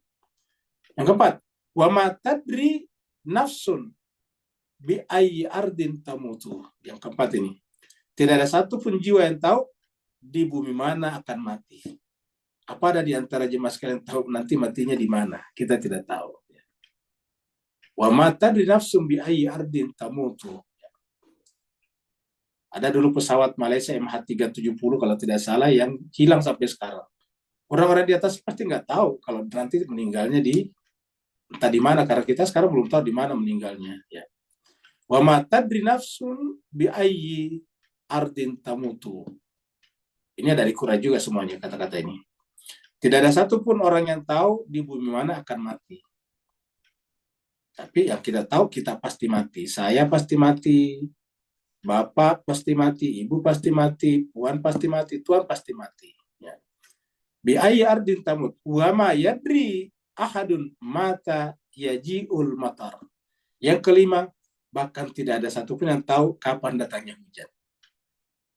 Yang keempat, wa ma tadri nafsun bi ayyi ardin tamutu. Yang keempat ini, tidak ada satupun jiwa yang tahu di bumi mana akan mati. Apa ada di antara jemaah sekalian tahu nanti matinya di mana? Kita tidak tahu. Wa ma tadri nafsun bi ayyi ardin tamutu. Ada dulu pesawat Malaysia MH370 kalau tidak salah yang hilang sampai sekarang. Orang-orang di atas pasti nggak tahu kalau nanti meninggalnya di entah di mana, karena kita sekarang belum tahu di mana meninggalnya. Ya. Wa ma tadri nafsun bi ayyi ardin tamutu. Ini dari Quran juga semuanya kata-kata ini. Tidak ada satupun orang yang tahu di bumi mana akan mati. Tapi yang kita tahu, kita pasti mati. Saya pasti mati. Bapak pasti mati. Ibu pasti mati. Puan pasti mati. Tuan pasti mati. Ya. Bi ayyi ardin tamut. Wa ma yadri ahadun mata yaji'ul matar. Yang kelima, bahkan tidak ada satupun yang tahu kapan datangnya hujan.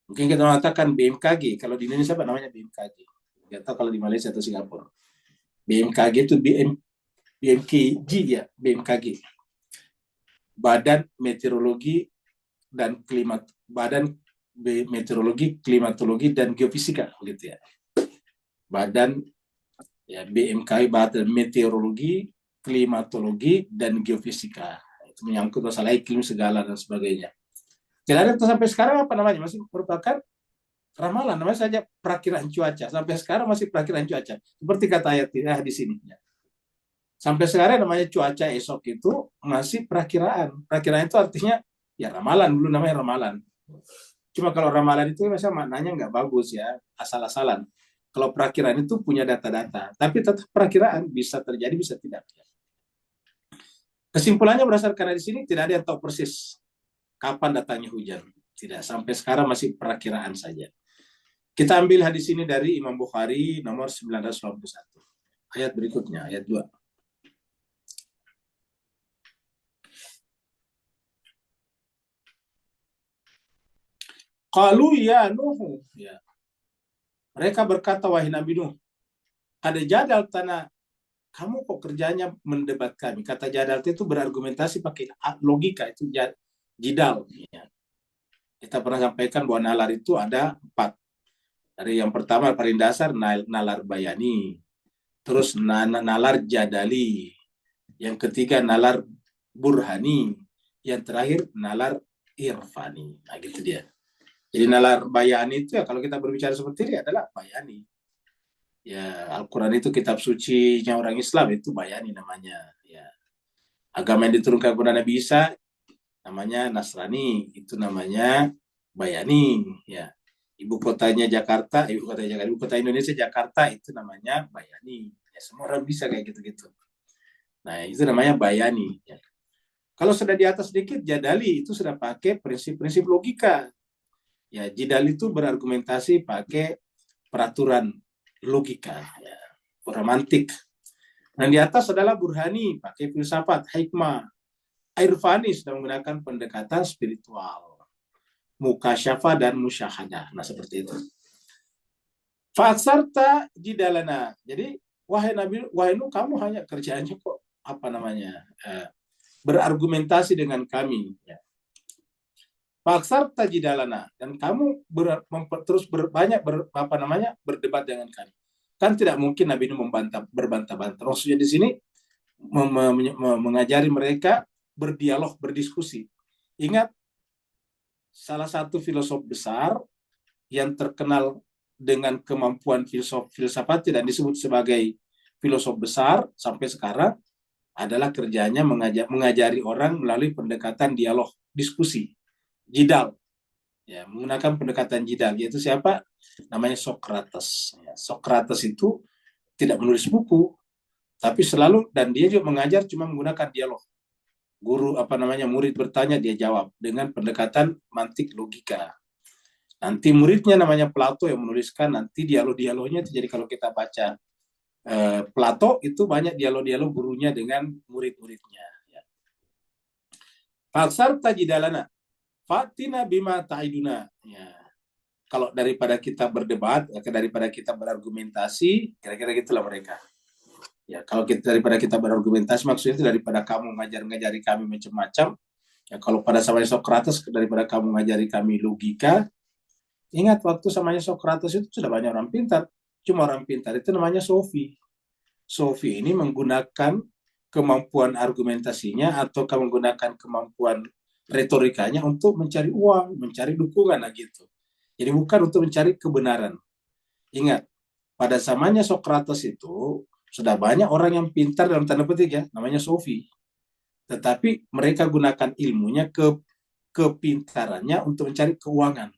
Mungkin kita mengatakan BMKG. Kalau di Indonesia apa namanya BMKG? Nggak tahu kalau di Malaysia atau Singapura. BMKG itu BMKG ya, BMKG. Badan Meteorologi dan Klimatologi dan Geofisika, gitu ya. Badan ya BMKG, Badan Meteorologi, Klimatologi dan Geofisika. Itu menyangkut masalah iklim segala dan sebagainya. Tidak ada sampai sekarang apa namanya, masih merupakan ramalan, namanya saja perakiran cuaca. Sampai sekarang masih perakiran cuaca. Seperti kata ayat di sini. Sampai sekarang namanya cuaca esok itu masih perakiraan. Perakiraan itu artinya ya ramalan, dulu namanya ramalan. Cuma kalau ramalan itu misalnya maknanya nggak bagus ya, asal-asalan. Kalau perakiraan itu punya data-data, tapi tetap perakiraan, bisa terjadi bisa tidak. Kesimpulannya berdasarkan di sini tidak ada yang tahu persis kapan datangnya hujan. Tidak, sampai sekarang masih perakiraan saja. Kita ambil hadis ini dari Imam Bukhari nomor 991. Ayat berikutnya, ayat 2. Qalu ya Nuh, ya. Mereka berkata, wahai Nabi Nuh, ada jadal tanah, kamu kok kerjanya mendebat kami. Kata jadal itu berargumentasi pakai logika, itu jidal. Ya. Kita pernah sampaikan bahwa nalar itu ada 4. Dari yang pertama paling dasar nalar bayani, terus nalar jadali, yang ketiga nalar burhani, yang terakhir nalar irfani. Nah gitu dia. Jadi nalar bayani itu ya kalau kita berbicara seperti ini adalah bayani. Ya Al-Quran itu kitab sucinya orang Islam, itu bayani namanya. Ya. Agama yang diturunkan kepada Nabi Isa namanya Nasrani, itu namanya bayani. Ya. Ibu kota Indonesia Jakarta, itu namanya bayani. Ya, semua orang bisa kayak gitu-gitu. Nah itu namanya bayani. Ya. Kalau sudah di atas sedikit, jadali itu sudah pakai prinsip-prinsip logika. Ya, jidal itu berargumentasi pakai peraturan logika, ya, romantik. Dan di atas adalah burhani, pakai filsafat, hikmah. Irfani sudah menggunakan pendekatan spiritual, mukasyafa dan musyahadah. Nah, seperti itu. Fa'aksarta jidalana. Jadi, wahai Nabi, wahai Nuh, kamu hanya kerjaannya kok berargumentasi dengan kami. Ya. Faksar tajidalana, dan kamu terus berdebat dengan kami. Kan tidak mungkin Nabi ini berbantah-bantah. Maksudnya di sini mengajari mereka berdialog, berdiskusi. Ingat, salah satu filosof besar yang terkenal dengan kemampuan filsafat dan disebut sebagai filosof besar sampai sekarang adalah kerjanya mengajari orang melalui pendekatan dialog, diskusi. Jidal, ya, menggunakan pendekatan jidal, yaitu siapa? Namanya Socrates. Ya, Socrates itu tidak menulis buku, tapi selalu, dan dia juga mengajar cuma menggunakan dialog. Guru murid bertanya, dia jawab dengan pendekatan mantik logika. Nanti muridnya namanya Plato yang menuliskan nanti dialog-dialognya itu. Jadi kalau kita baca Plato itu banyak dialog-dialog gurunya dengan murid-muridnya. Ya. Faksar tajidalana. Fatina bima ta'iduna. Ya. Kalau daripada kita berdebat, daripada kita berargumentasi, kira-kira gitulah mereka. Ya, kalau daripada kita berargumentasi, maksudnya itu daripada kamu ngajari kami macam-macam. Ya, kalau pada samanya Socrates, daripada kamu ngajari kami logika. Ingat, waktu samanya Socrates itu sudah banyak orang pintar. Cuma orang pintar itu namanya Sofi. Sofi ini menggunakan kemampuan argumentasinya atau menggunakan kemampuan retorikanya untuk mencari uang, mencari dukungan, gitu. Jadi bukan untuk mencari kebenaran. Ingat, pada zamannya Socrates itu sudah banyak orang yang pintar dalam tanda petik ya, namanya Sofi. Tetapi mereka gunakan ilmunya, kepintarannya untuk mencari keuangan.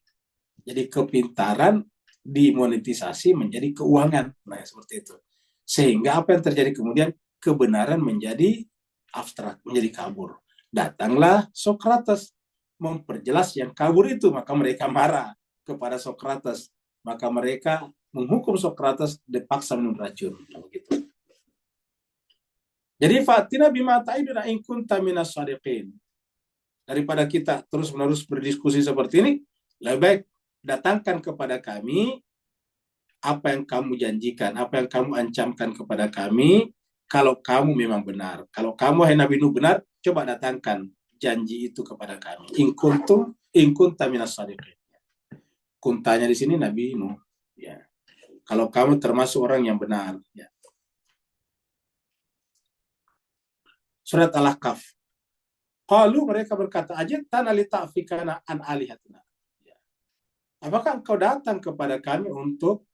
Jadi kepintaran dimonetisasi menjadi keuangan. Nah, seperti itu. Sehingga apa yang terjadi kemudian? Kebenaran menjadi abstrak, menjadi kabur. Datanglah Socrates memperjelas yang kabur itu, maka mereka marah kepada Socrates, maka mereka menghukum Socrates dipaksa minum racun. Begitu. Jadi fatina bima ta'iduna in kunta minas shadiqin. Daripada kita terus-menerus berdiskusi seperti ini, lebih baik datangkan kepada kami apa yang kamu janjikan, apa yang kamu ancamkan kepada kami. Kalau kamu memang benar, kalau kamu hai Nabi Nuh benar, coba datangkan janji itu kepada kami. In kunta minas shadiqin. Kuntanya di sini Nabi Nuh. Ya. Kalau kamu termasuk orang yang benar. Ya. Surat Al-Ahqaf. Qalu, mereka berkata, ajitana li ta'fikana an alihatina. Ya. Apakah engkau datang kepada kami untuk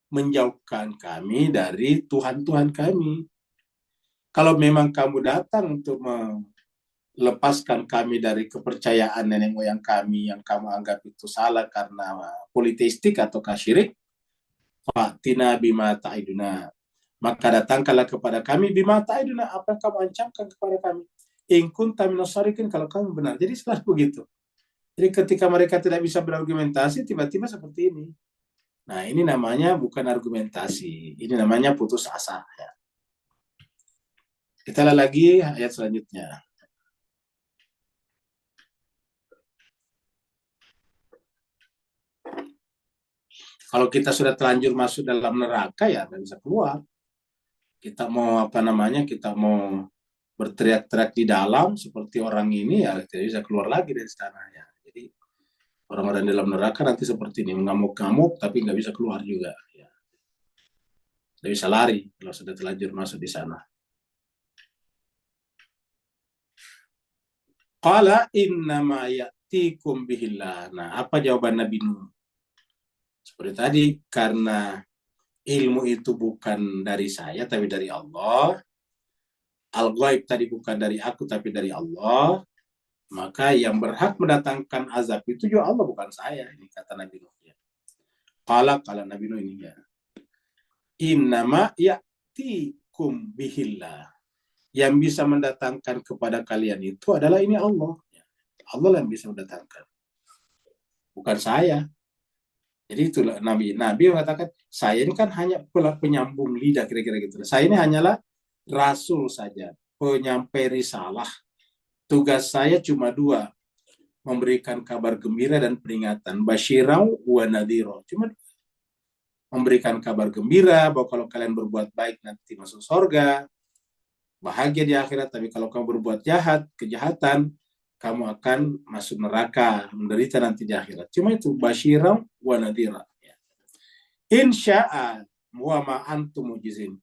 menjauhkan kami dari Tuhan-Tuhan kami? Kalau memang kamu datang untuk melepaskan kami dari kepercayaan nenek moyang kami yang kamu anggap itu salah karena politeistik atau syirik, fatina bima ta'iduna, maka datangkanlah kepada kami bima ta'iduna, apa yang kamu ancamkan kepada kami. In kunta minas shadiqin, kalau kamu benar. Jadi selalu begitu. Jadi ketika mereka tidak bisa berargumentasi, tiba-tiba seperti ini. Nah, ini namanya bukan argumentasi. Ini namanya putus asa. Ya. Kita lihat lagi ayat selanjutnya. Kalau kita sudah terlanjur masuk dalam neraka, ya nggak bisa keluar. Kita mau kita mau berteriak-teriak di dalam seperti orang ini, ya tidak bisa keluar lagi dari sana. Ya. Jadi orang-orang dalam neraka nanti seperti ini, mengamuk-ngamuk tapi nggak bisa keluar juga. Ya. Nggak bisa lari kalau sudah terlanjur masuk di sana. Qala innama ya'tikum bihillah. Nah, apa jawaban Nabi Nuh? Seperti tadi, karena ilmu itu bukan dari saya tapi dari Allah. Al-ghaib tadi bukan dari aku tapi dari Allah. Maka yang berhak mendatangkan azab itu juga Allah, bukan saya. Ini kata Nabi Nuh. Qala Nabi Nuh ini ya. Innama ya'tikum bihillah. Yang bisa mendatangkan kepada kalian itu adalah ini Allah. Allah yang bisa mendatangkan. Bukan saya. Jadi itulah Nabi mengatakan, saya ini kan hanya penyambung lidah, kira-kira gitu. Saya ini hanyalah rasul saja, penyampai risalah. Tugas saya cuma dua, memberikan kabar gembira dan peringatan. Basyirau wa nadhiro. Cuma memberikan kabar gembira bahwa kalau kalian berbuat baik nanti masuk surga, bahagia di akhirat. Tapi kalau kamu berbuat kejahatan, kamu akan masuk neraka, menderita nanti di akhirat. Cuma itu, basyirau wa nadhira. Insya'a wa ma antum mujizin.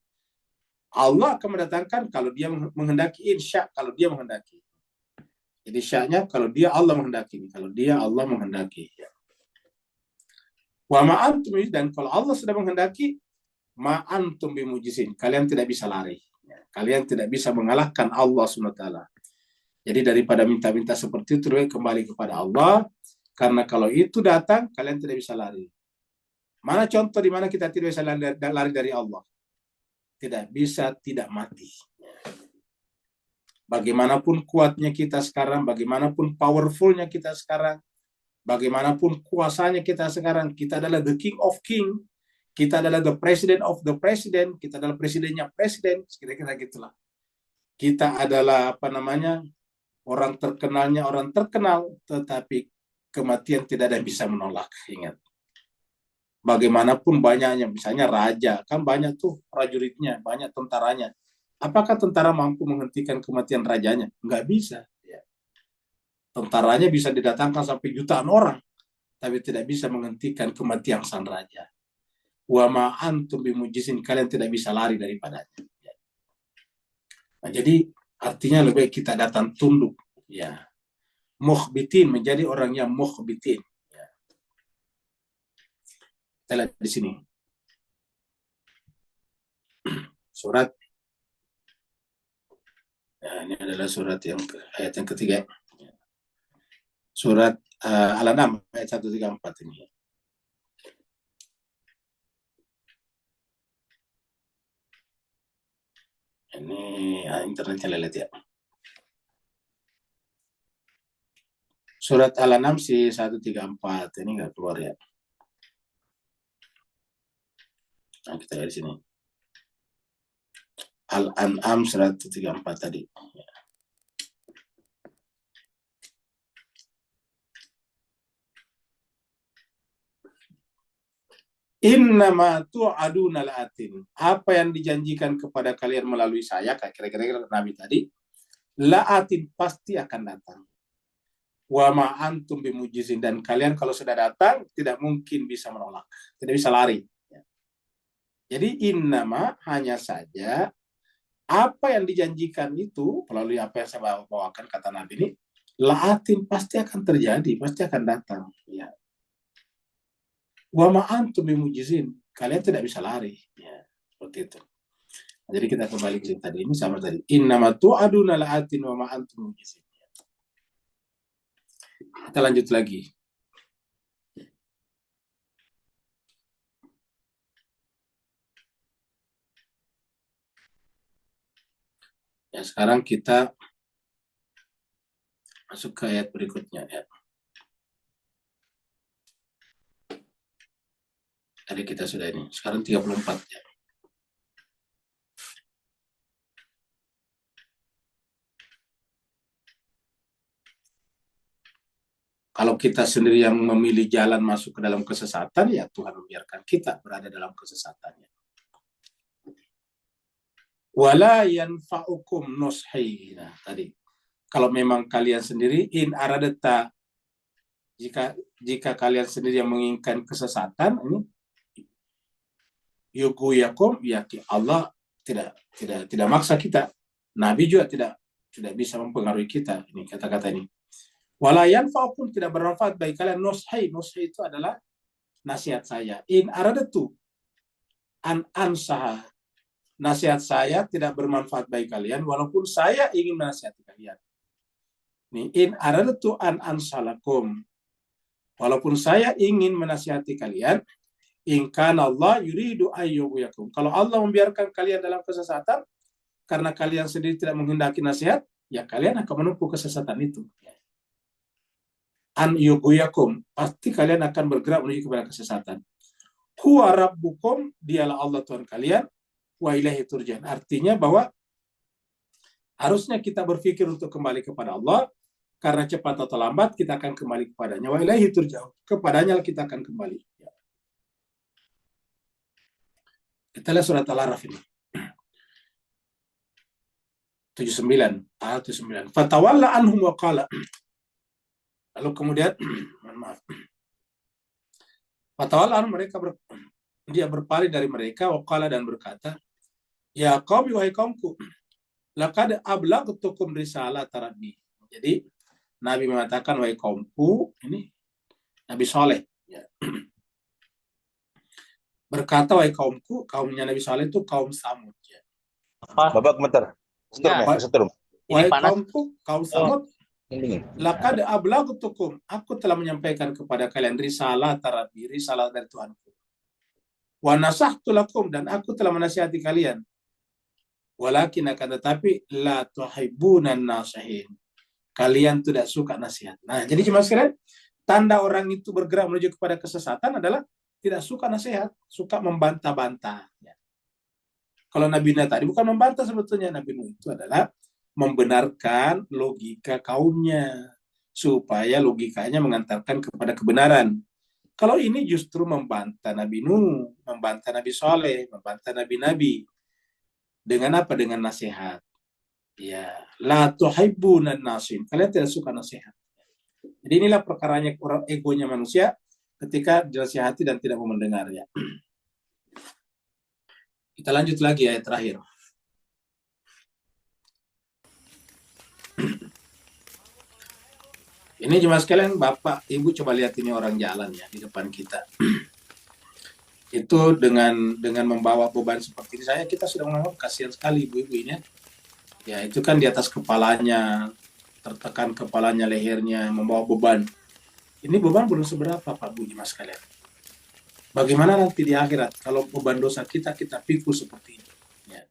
Allah akan mendatangkan kalau dia menghendaki, insya kalau dia menghendaki. Jadi sya'nya kalau dia Allah menghendaki, kalau dia Allah menghendaki. Wa ma antum, dan kalau Allah sudah menghendaki, ma antum bimujizin, kalian tidak bisa lari. Kalian tidak bisa mengalahkan Allah SWT. Jadi daripada minta-minta seperti itu, kembali kepada Allah, karena kalau itu datang, kalian tidak bisa lari. Mana contoh di mana kita tidak bisa lari dari Allah? Tidak bisa tidak mati. Bagaimanapun kuatnya kita sekarang, bagaimanapun powerfulnya kita sekarang, bagaimanapun kuasanya kita sekarang, kita adalah the king of king, kita adalah the president of the president, kita adalah presidennya presiden, kira-kira gitulah. Kita adalah orang terkenalnya orang terkenal, tetapi kematian tidak ada yang bisa menolak. Ingat. Bagaimanapun banyaknya, misalnya raja, kan banyak tuh prajuritnya, banyak tentaranya. Apakah tentara mampu menghentikan kematian rajanya? Nggak bisa. Ya. Tentaranya bisa didatangkan sampai jutaan orang, tapi tidak bisa menghentikan kematian sang raja. Wa ma antum bimujizin, kalian tidak bisa lari daripadanya. Ya. Nah, jadi artinya lebih kita datang tunduk. Ya. Mukhbitin, menjadi orang yang mukhbitin. Kita lihat di sini. Surat, ini adalah surat ayat yang ketiga. Surat Al-An'am ayat 134 ini. Ini internetnya lelet ya. Surat Al-An'am si 134 ini nggak keluar ya. Nah, kita lihat di sini. Al-An'am 134 tadi. Innama tu'aduna la'atin. Apa yang dijanjikan kepada kalian melalui saya, kira-kira Nabi tadi, la'atin pasti akan datang. Wa ma antum bimujizin, dan kalian kalau sudah datang tidak mungkin bisa menolak, tidak bisa lari. Jadi innama, hanya saja apa yang dijanjikan itu melalui apa yang saya bawakan kata Nabi ini, la'atin pasti akan terjadi, pasti akan datang. Ya. Wa ma antum bimujizin, kalian tidak bisa lari. Ya, seperti itu. Jadi kita kembali ke tadi, ini sama tadi. Innama tu'aduna la'atin wa ma antum mujizin. Kita lanjut lagi. Ya, sekarang kita masuk ke ayat berikutnya ya. Tadi kita sudah ini. Sekarang 34 ya. Kalau kita sendiri yang memilih jalan masuk ke dalam kesesatan, ya Tuhan membiarkan kita berada dalam kesesatannya. Wala yanfa'ukum nushi. Nah, tadi. Kalau memang kalian sendiri, in aradata, jika kalian sendiri yang menginginkan kesesatan, ini yuguyakum, ya Allah tidak maksa kita. Nabi juga tidak bisa mempengaruhi kita. Ini kata-kata ini. Wala yanfa'ukum, tidak bermanfaat bagi kalian nushi. Nushi itu adalah nasihat saya. In aradatu an ansaha. Nasihat saya tidak bermanfaat bagi kalian walaupun saya ingin menasihati kalian. Ini in aradatu an ansalakum. Walaupun saya ingin menasihati kalian, in kana Allah yuridu ayyuyakum. Kalau Allah membiarkan kalian dalam kesesatan karena kalian sendiri tidak menghendaki nasihat, ya kalian akan menempuh kesesatan itu. An yuguyakum, pasti kalian akan bergerak menuju kepada kesesatan. Huwa rabbukum, dialah Allah Tuhan kalian, wa ilaihi turja'un. Artinya bahwa harusnya kita berpikir untuk kembali kepada Allah, karena cepat atau lambat kita akan kembali kepadanya. Wa ilaihi turja'un, kepadanya kita akan kembali. Kita lihat surat Al-Araf ini. 79, ayat 79. Fatawalla anhum wa qala. Lalu kemudian, maaf. Fatawalla anhum, dia berpaling dari mereka, wa qala, dan berkata, ya qaumi, wahai kaumku, laqad ablaghtukum risalat rabbi. Jadi Nabi mengatakan, wahai kaumku, ini Nabi Saleh ya. Berkata, wahai kaumku, kaumnya Nabi Saleh itu kaum Samud ya. Babak bentar. Setrum. Wahai kaumku, kaum Samud, laqad ablaghtukum, aku telah menyampaikan kepada kalian risalah Rabbi, risalah dari Tuhanku. Wa nasahtu lakum, dan aku telah menasihati kalian. Walakin, akan tetapi, la tuhibbunan nasihin, kalian tidak suka nasihat. Nah, jadi cuma sekalian, tanda orang itu bergerak menuju kepada kesesatan adalah tidak suka nasihat, suka membantah-bantah. Ya. Kalau Nabi Nuh tadi bukan membantah, sebetulnya Nabi Nuh itu adalah membenarkan logika kaumnya, supaya logikanya mengantarkan kepada kebenaran. Kalau ini justru membantah Nabi Nuh, membantah Nabi Saleh, membantah Nabi-Nabi. Dengan apa? Dengan nasihat. Ya, la tuhibbunan nasihin, kalian tidak suka nasihat. Jadi inilah perkaranya orang egonya manusia ketika dinasihati dan tidak mau mendengar ya. Kita lanjut lagi ayat terakhir. Ini cuma sekalian Bapak, Ibu coba lihat ini orang jalan ya di depan kita. Itu dengan membawa beban seperti ini, kita sudah menganggap kasihan sekali ibu-ibu ini. Ya, itu kan di atas kepalanya, tertekan kepalanya, lehernya, membawa beban. Ini beban belum seberapa Pak Bu Mas sekalian. Bagaimana nanti di akhirat kalau beban dosa kita pikul seperti ini? Ya.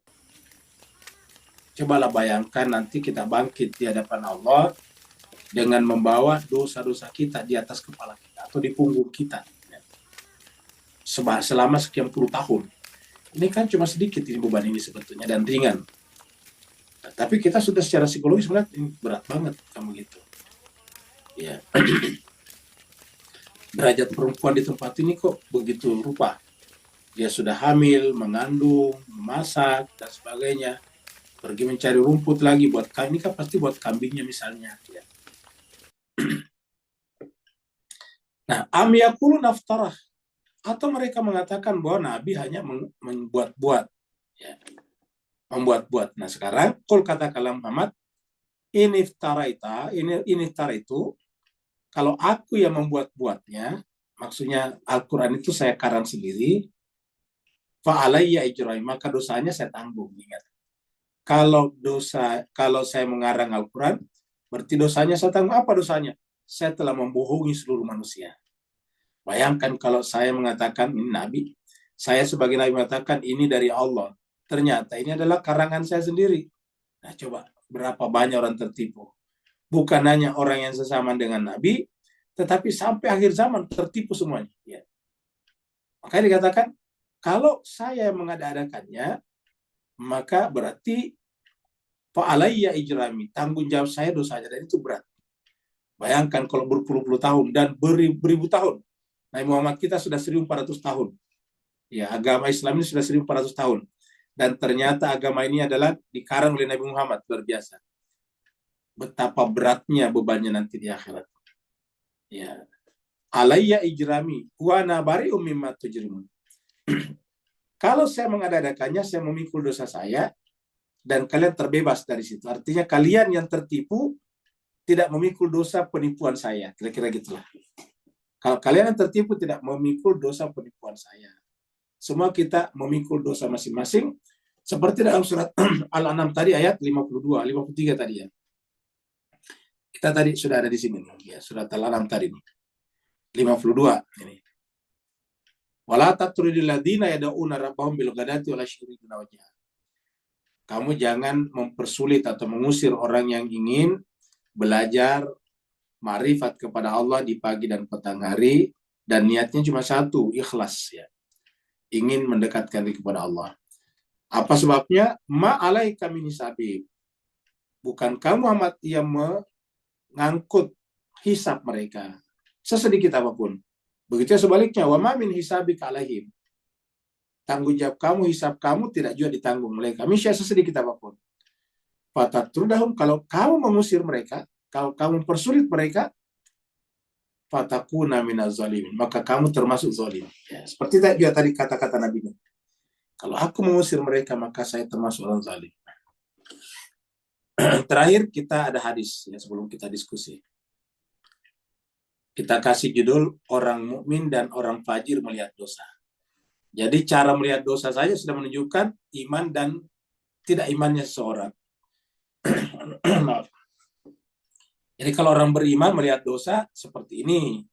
Cobalah bayangkan nanti kita bangkit di hadapan Allah dengan membawa dosa-dosa kita di atas kepala kita atau di punggung kita ya. Selama sekian puluh tahun. Ini kan cuma sedikit ini beban ini sebetulnya dan ringan. Nah, tapi kita sudah secara psikologis melihat ini berat banget kamu gitu. Ya. Derajat perempuan di tempat ini kok begitu rupa. Dia sudah hamil, mengandung, memasak dan sebagainya. Pergi mencari rumput lagi buat kambing, ini kan pasti buat kambingnya misalnya ya. Nah, am yaqulu naftarah, atau mereka mengatakan bahwa Nabi hanya membuat-buat ya. Membuat-buat. Nah, sekarang qul, katakanlah Muhammad, ini iftara itu kalau aku yang membuat-buatnya, maksudnya Al-Qur'an itu saya karang sendiri, Fa'alayya ijrami, maka dosanya saya tanggung. Ingat, kalau saya mengarang Al-Quran, berarti dosanya saya tanggung. Apa dosanya? Saya telah membohongi seluruh manusia. Bayangkan kalau saya mengatakan ini Nabi, saya sebagai Nabi mengatakan ini dari Allah, ternyata ini adalah karangan saya sendiri. Nah coba, berapa banyak orang tertipu. Bukan hanya orang yang sesama dengan Nabi, tetapi sampai akhir zaman tertipu semuanya. Ya. Makanya dikatakan, kalau saya mengada-adakannya, maka berarti fa'alayya ijrami, tanggung jawab saya dosanya, dan itu berat. Bayangkan kalau berpuluh-puluh tahun dan beribu tahun. Nabi Muhammad kita sudah 1400 tahun. Ya, agama Islam ini sudah 1400 tahun. Dan ternyata agama ini adalah dikarang oleh Nabi Muhammad, luar biasa. Betapa beratnya bebannya nanti di akhirat. Ya. Alayya ijrami wa ana bari'um mimma tujrimun. Kalau saya mengada-adakannya, saya memikul dosa saya, dan kalian terbebas dari situ. Artinya kalian yang tertipu tidak memikul dosa penipuan saya. Kira-kira gitulah. Kalau kalian yang tertipu tidak memikul dosa penipuan saya. Semua kita memikul dosa masing-masing. Seperti dalam surat Al-An'am tadi ayat 52, 53 tadi ya. Kita tadi sudah ada di sini. Ya, surat Al-An'am tadi. 52 ini. Wala tatrudil ladzina yad'una rabbahum bil ghadati wal ashyi yuriduna wajha. Kamu jangan mempersulit atau mengusir orang yang ingin belajar ma'rifat kepada Allah di pagi dan petang hari, dan niatnya cuma satu, ikhlas ya. Ingin mendekatkan diri kepada Allah. Apa sebabnya? Ma'alaika min hisabih. Bukan kamu Muhammad yang mengangkut hisab mereka sesedikit apapun. Begitu sebaliknya, wa ma min hisabika alaihim. Tanggung jawab kamu, hisab kamu tidak juga ditanggung oleh kami sesedikit apapun. Fatatrudahum, kalau kamu mengusir mereka, kalau kamu mempersulit mereka, fatakuna minaz zalimin, maka kamu termasuk zalim. Ya, seperti juga tadi kata-kata Nabi. Kalau aku mengusir mereka, maka saya termasuk orang zalim. Terakhir kita ada hadis ya, sebelum kita diskusi. Kita kasih judul orang mukmin dan orang fajir melihat dosa. Jadi cara melihat dosa saja sudah menunjukkan iman dan tidak imannya seseorang. Jadi kalau orang beriman melihat dosa seperti ini,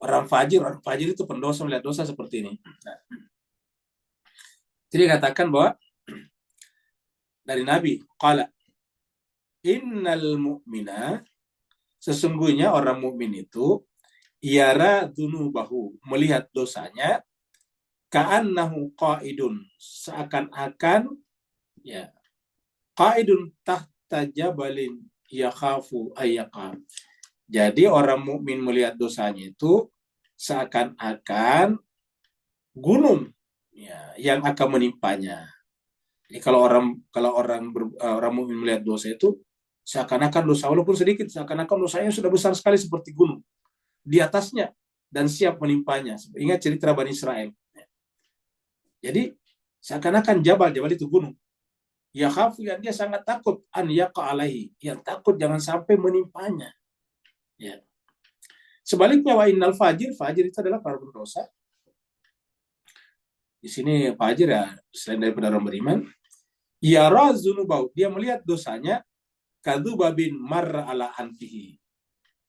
orang fajir itu pendosa melihat dosa seperti ini. Nah, jadi katakan bahwa dari Nabi, qala innal mu'mina, sesungguhnya orang mukmin itu yara dzunubahu, melihat dosanya, ka'annahu qa'idun, seakan-akan ya qa'idun tahta jabalin yakhafu ayyaqam. Jadi orang mukmin melihat dosanya itu seakan-akan gunung ya, yang akan menimpanya. Jadi kalau orang mukmin melihat dosa itu seakan-akan dosa walaupun sedikit, seakan-akan dosanya sudah besar sekali seperti gunung di atasnya dan siap menimpanya. Ingat cerita Bani Israel. Jadi seakan-akan jabal itu gunung. Ya khafu, yang dia sangat takut an yaqa alaihi, yang takut jangan sampai menimpanya. Ya. Sebaliknya wa innal fajir itu adalah para pendosa. Di sini fajir ya selain daripada orang beriman, ya razunubau, dia melihat dosanya kadzubabin marra ala anfihi.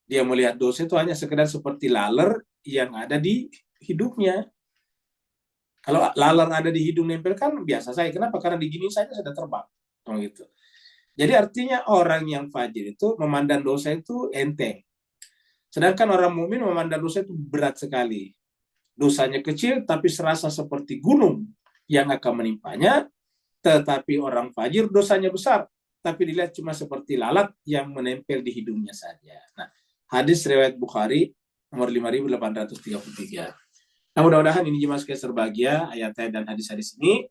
Dia melihat dosa itu hanya sekedar seperti laler yang ada di hidungnya. Kalau laler ada di hidung nempel kan biasa saja. Kenapa? Karena digini saja sudah terbang. Gitu. Jadi artinya orang yang fajir itu memandang dosa itu enteng. Sedangkan orang mukmin memandang dosa itu berat sekali. Dosanya kecil tapi serasa seperti gunung yang akan menimpanya. Tetapi orang fajir dosanya besar, tapi dilihat cuma seperti lalat yang menempel di hidungnya saja. Nah, hadis riwayat Bukhari nomor 5833. Nah, mudah-mudahan ini jemaah sekalian berbahagia, ayat-ayat dan hadis-hadis ini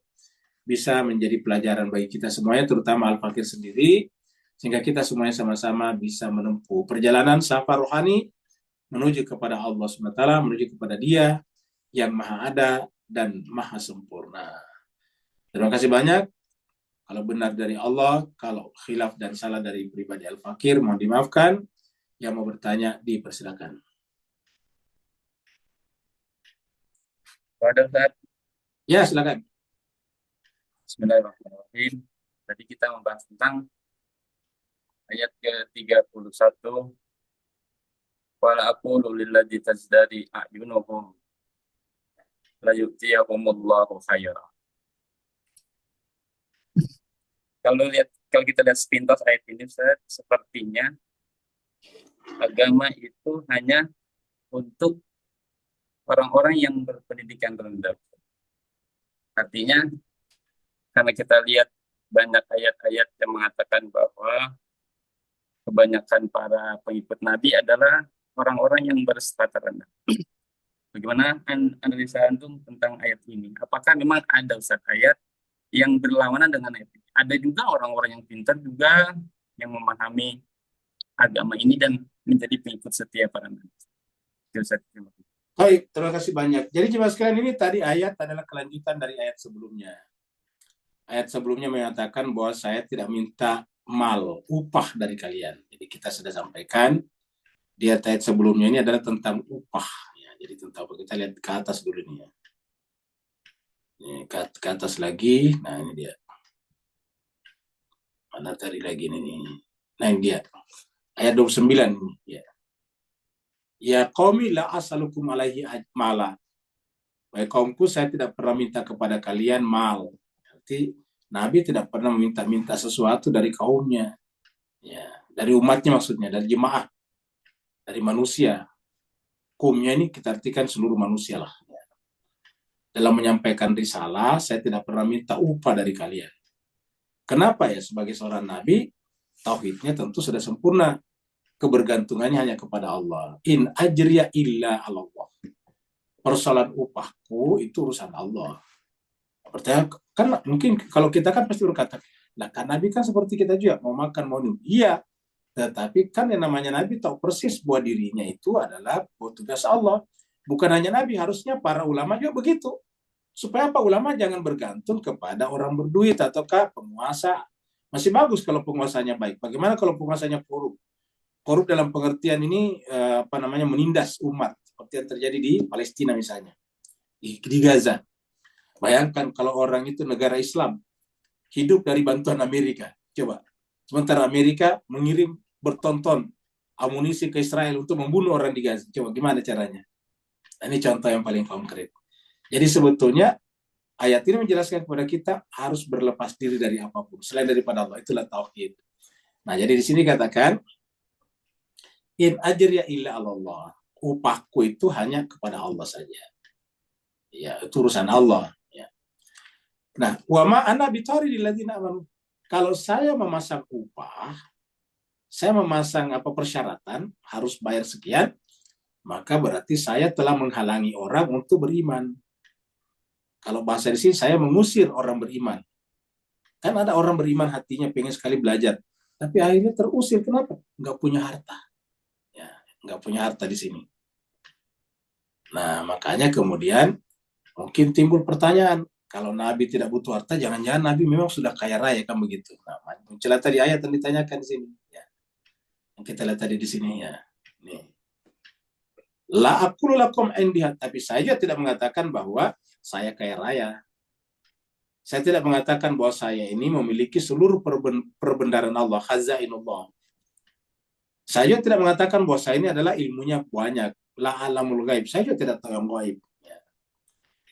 bisa menjadi pelajaran bagi kita semuanya, terutama Al-Fakir sendiri, sehingga kita semuanya sama-sama bisa menempuh perjalanan safar rohani menuju kepada Allah SWT, menuju kepada Dia yang Maha Ada dan Maha Sempurna. Terima kasih banyak. Kalau benar dari Allah, kalau khilaf dan salah dari pribadi Al-Fakir, mohon dimaafkan. Yang mau bertanya, dipersilakan. Ada Ustaz. Ya, silakan. Bismillahirrahmanirrahim. Tadi kita membahas tentang ayat ke-31. Wala aqulu lilladzi tazdari a'yunuhum la yu'tiyahumullahu khaira. Kalau kita lihat sepintas ayat ini, sepertinya agama itu hanya untuk orang-orang yang berpendidikan rendah. Artinya, karena kita lihat banyak ayat-ayat yang mengatakan bahwa kebanyakan para pengikut Nabi adalah orang-orang yang berstatus rendah. Bagaimana analisa antum tentang ayat ini? Apakah memang ada Ustaz ayat yang berlawanan dengan ayat ini? Ada juga orang-orang yang pintar juga yang memahami agama ini dan menjadi pengikut setia para Nabi. Baik, terima kasih banyak. Jadi jemaah sekalian, ini tadi ayat adalah kelanjutan dari ayat sebelumnya. Ayat sebelumnya mengatakan bahwa saya tidak minta mal, upah dari kalian. Jadi kita sudah sampaikan di ayat sebelumnya ini adalah tentang upah. Ya, jadi tentang kita lihat ke atas dulu nih ya. Ini ke atas lagi. Nah ini dia. Mana tadi lagi ini? Nah ini dia. Ayat 29 ini. Ya. Ya qaumi la as'alukum alaihi mala. Wahai kaumku, saya tidak pernah minta kepada kalian mal. Berarti Nabi tidak pernah meminta-minta sesuatu dari kaumnya. Ya, dari umatnya maksudnya, dari jemaah, dari manusia. Kaumnya ini kita artikan seluruh manusia lah. Ya. Dalam menyampaikan risalah, saya tidak pernah minta upah dari kalian. Kenapa ya? Sebagai seorang Nabi, tauhidnya tentu sudah sempurna. Kebergantungannya hanya kepada Allah. In ajriya illa Allah. Persoalan upahku itu urusan Allah. Pertanyaan, kan mungkin kalau kita kan pasti berkata, nah kan Nabi kan seperti kita juga, mau makan, mau minum. Iya, tetapi kan yang namanya Nabi tahu persis bahwa dirinya itu adalah tugas Allah. Bukan hanya Nabi, harusnya para ulama juga begitu. Supaya apa? Ulama jangan bergantung kepada orang berduit ataukah penguasa. Masih bagus kalau penguasanya baik. Bagaimana kalau penguasanya korup? Korup dalam pengertian ini menindas umat seperti yang terjadi di Palestina misalnya, di Gaza. Bayangkan kalau orang itu negara Islam hidup dari bantuan Amerika, coba. Sementara Amerika mengirim bertonton amunisi ke Israel untuk membunuh orang di Gaza. Coba gimana caranya? Nah, ini contoh yang paling konkret. Jadi sebetulnya ayat ini menjelaskan kepada kita harus berlepas diri dari apapun selain daripada Allah. Itulah tauhid. Nah, jadi di sini katakan in ajriya illa Allah. Upahku itu hanya kepada Allah saja. Ya, itu urusan Allah. Ya. Nah, wa ma ana bitaril ladzina amanu. Kalau saya memasang upah, saya memasang persyaratan harus bayar sekian, maka berarti saya telah menghalangi orang untuk beriman. Kalau bahasa di sini saya mengusir orang beriman. Kan ada orang beriman hatinya pengen sekali belajar, tapi akhirnya terusir. Kenapa? Nggak punya harta. Nggak punya harta di sini. Nah, makanya kemudian mungkin timbul pertanyaan, kalau Nabi tidak butuh harta, jangan-jangan Nabi memang sudah kaya raya kan begitu. Nah, muncul tadi ayat yang ditanyakan di sini. Ya. Yang kita lihat tadi di sini ya. Nih. La aqulu lakum indihat, tapi saya tidak mengatakan bahwa saya kaya raya. Saya tidak mengatakan bahwa saya ini memiliki seluruh perbendaharaan Allah, khazainullah. Saya tidak mengatakan bahwa saya ini adalah ilmunya banyak. La alamul ghaib. Saya juga tidak tahu yang ghaib. Ya.